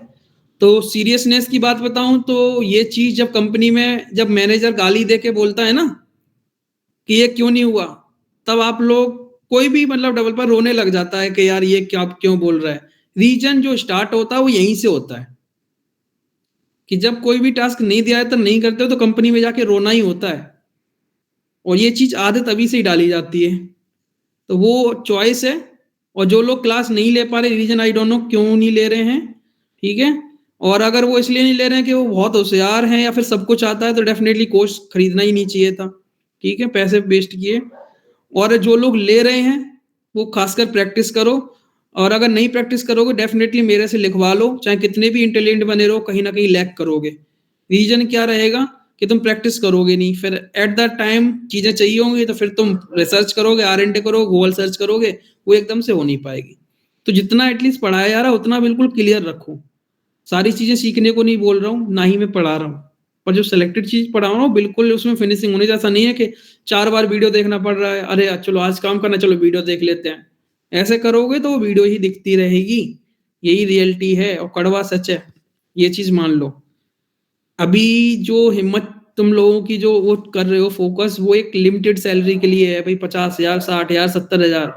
तो सीरियसनेस की बात बताऊं तो ये चीज जब कंपनी में जब मैनेजर गाली दे के बोलता है ना कि ये क्यों नहीं हुआ, तब आप लोग कोई भी मतलब डेवलपर रोने लग जाता है कि यार ये क्या क्यों बोल रहा है। रीजन जो स्टार्ट होता है वो यहीं से होता है कि जब कोई भी टास्क नहीं दिया है तो नहीं करते हो, तो कंपनी में जाके रोना ही होता है। और ये चीज आदत अभी से ही डाली जाती है, तो वो चॉइस है। और जो लोग क्लास नहीं ले पा रहे, रीजन आई डोंट नो क्यों नहीं ले रहे हैं, ठीक है। और अगर वो इसलिए नहीं ले रहे हैं कि वो बहुत होशियार हैं या फिर सब कुछ आता है, तो डेफिनेटली कोर्स खरीदना ही नहीं चाहिए था, ठीक है, पैसे वेस्ट किए। और जो लोग ले रहे हैं वो खासकर प्रैक्टिस करो, और अगर नहीं प्रैक्टिस करोगे डेफिनेटली मेरे से लिखवा लो, चाहे कितने भी इंटेलिजेंट बने रहो, कहीं ना कहीं लैक करोगे। रीजन क्या रहेगा कि तुम प्रैक्टिस करोगे नहीं, फिर एट द टाइम चीजें चाहिए होंगी तो फिर तुम रिसर्च करोगे, R&D करोगे, गूगल सर्च करोगे, वो एकदम से हो नहीं पाएगी। तो जितना एटलीस्ट पढ़ाया जा रहा है उतना बिल्कुल क्लियर रखो। सारी चीजें सीखने को नहीं बोल रहा हूँ, ना ही मैं पढ़ा रहा हूँ, पर जो सिलेक्टेड चीज पढ़ा रहा हूँ बिल्कुल उसमें फिनिशिंग होनी चाहिए। ऐसा नहीं है कि 4 बार वीडियो देखना पड़ रहा है, अरे चलो आज काम करना, चलो वीडियो देख लेते हैं। ऐसे करोगे तो वो वीडियो ही दिखती रहेगी, यही रियलिटी है और कड़वा सच है, ये चीज मान लो। अभी जो हिम्मत तुम लोगों की जो वो कर रहे हो फोकस, वो एक लिमिटेड सैलरी के लिए है भाई, 50,000, 60,000, 70,000।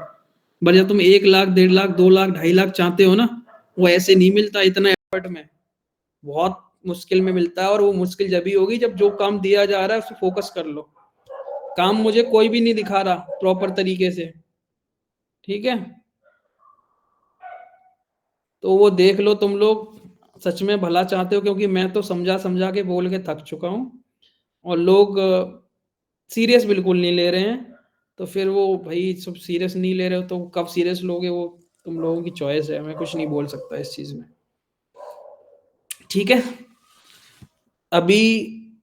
पर जब तुम 1 लाख, 1.5 लाख, 2 लाख, 2.5 लाख चाहते हो ना, वो ऐसे नहीं मिलता इतना एफर्ट में, बहुत मुश्किल में मिलता है। और वो मुश्किल जब ही होगी जब जो काम दिया जा रहा है उस पर फोकस कर लो। काम मुझे कोई भी नहीं दिखा रहा प्रॉपर तरीके से, ठीक है, तो वो देख लो तुम लोग सच में भला चाहते हो, क्योंकि मैं तो समझा समझा के बोल के थक चुका हूँ और लोग सीरियस बिल्कुल नहीं ले रहे हैं। तो फिर वो भाई सब सीरियस नहीं ले रहे हो तो कब सीरियस लोगे, वो तुम लोगों की चॉइस है, मैं कुछ नहीं बोल सकता इस चीज में, ठीक है। अभी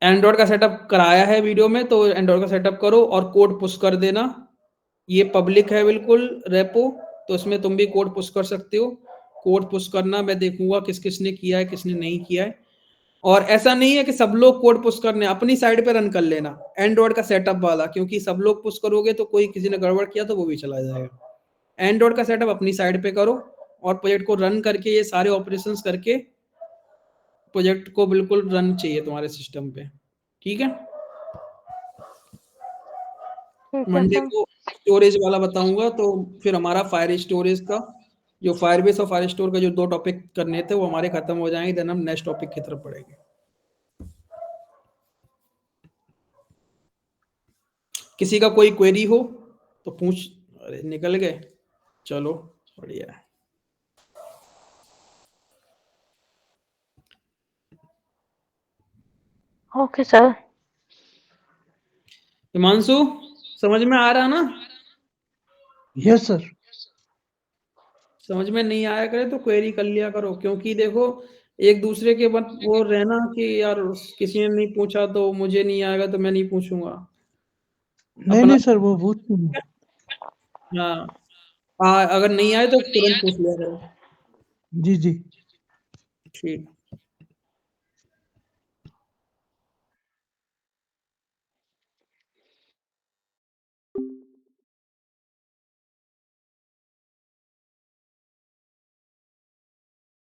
एंड्रॉयड का सेटअप कराया है वीडियो में, तो एंड्रॉयड का सेटअप करो और कोड पुश कर देना। ये पब्लिक है बिल्कुल रेपो, तो इसमें तुम भी कोड पुश कर सकते हो। कोड पुश करना, मैं देखूंगा किस किसने किया है किसने नहीं किया है। और ऐसा नहीं है कि सब लोग कोड पुश करने, अपनी साइड पे रन कर लेना एंड्रॉयड का सेटअप वाला, क्योंकि सब लोग पुश करोगे तो कोई किसी ने गड़बड़ किया तो वो भी चला जाएगा। एंड्रॉयड का सेटअप अपनी साइड पे करो और प्रोजेक्ट को रन करके ये सारे ऑपरेशंस करके प्रोजेक्ट को बिल्कुल रन चाहिए तुम्हारे सिस्टम पे, ठीक है। ठीक है मंडे सर। को स्टोरेज वाला बताऊंगा, तो फिर हमारा फायर स्टोरेज का जो फायरबेस और फायर स्टोर का जो 2 टॉपिक करने थे वो हमारे खत्म हो जाएंगे, देन हम नेक्स्ट टॉपिक की तरफ बढ़ेंगे। किसी का कोई क्वेरी हो तो पूछ। अरे निकल गए, चलो बढ़िया है। Okay sir. हिमांशु, समझ में आ रहा ना? Yes sir. समझ में नहीं आया करे तो क्वेरी कर लिया करो, क्योंकि देखो एक दूसरे के मत वो रहना कि यार किसी ने नहीं पूछा तो मुझे नहीं आएगा तो मैं नहीं पूछूंगा। नहीं अपना, नहीं सर, वो पूछ हाँ, अगर नहीं आए तो तुरंत पूछ लिया करो, जी जी। ठीक।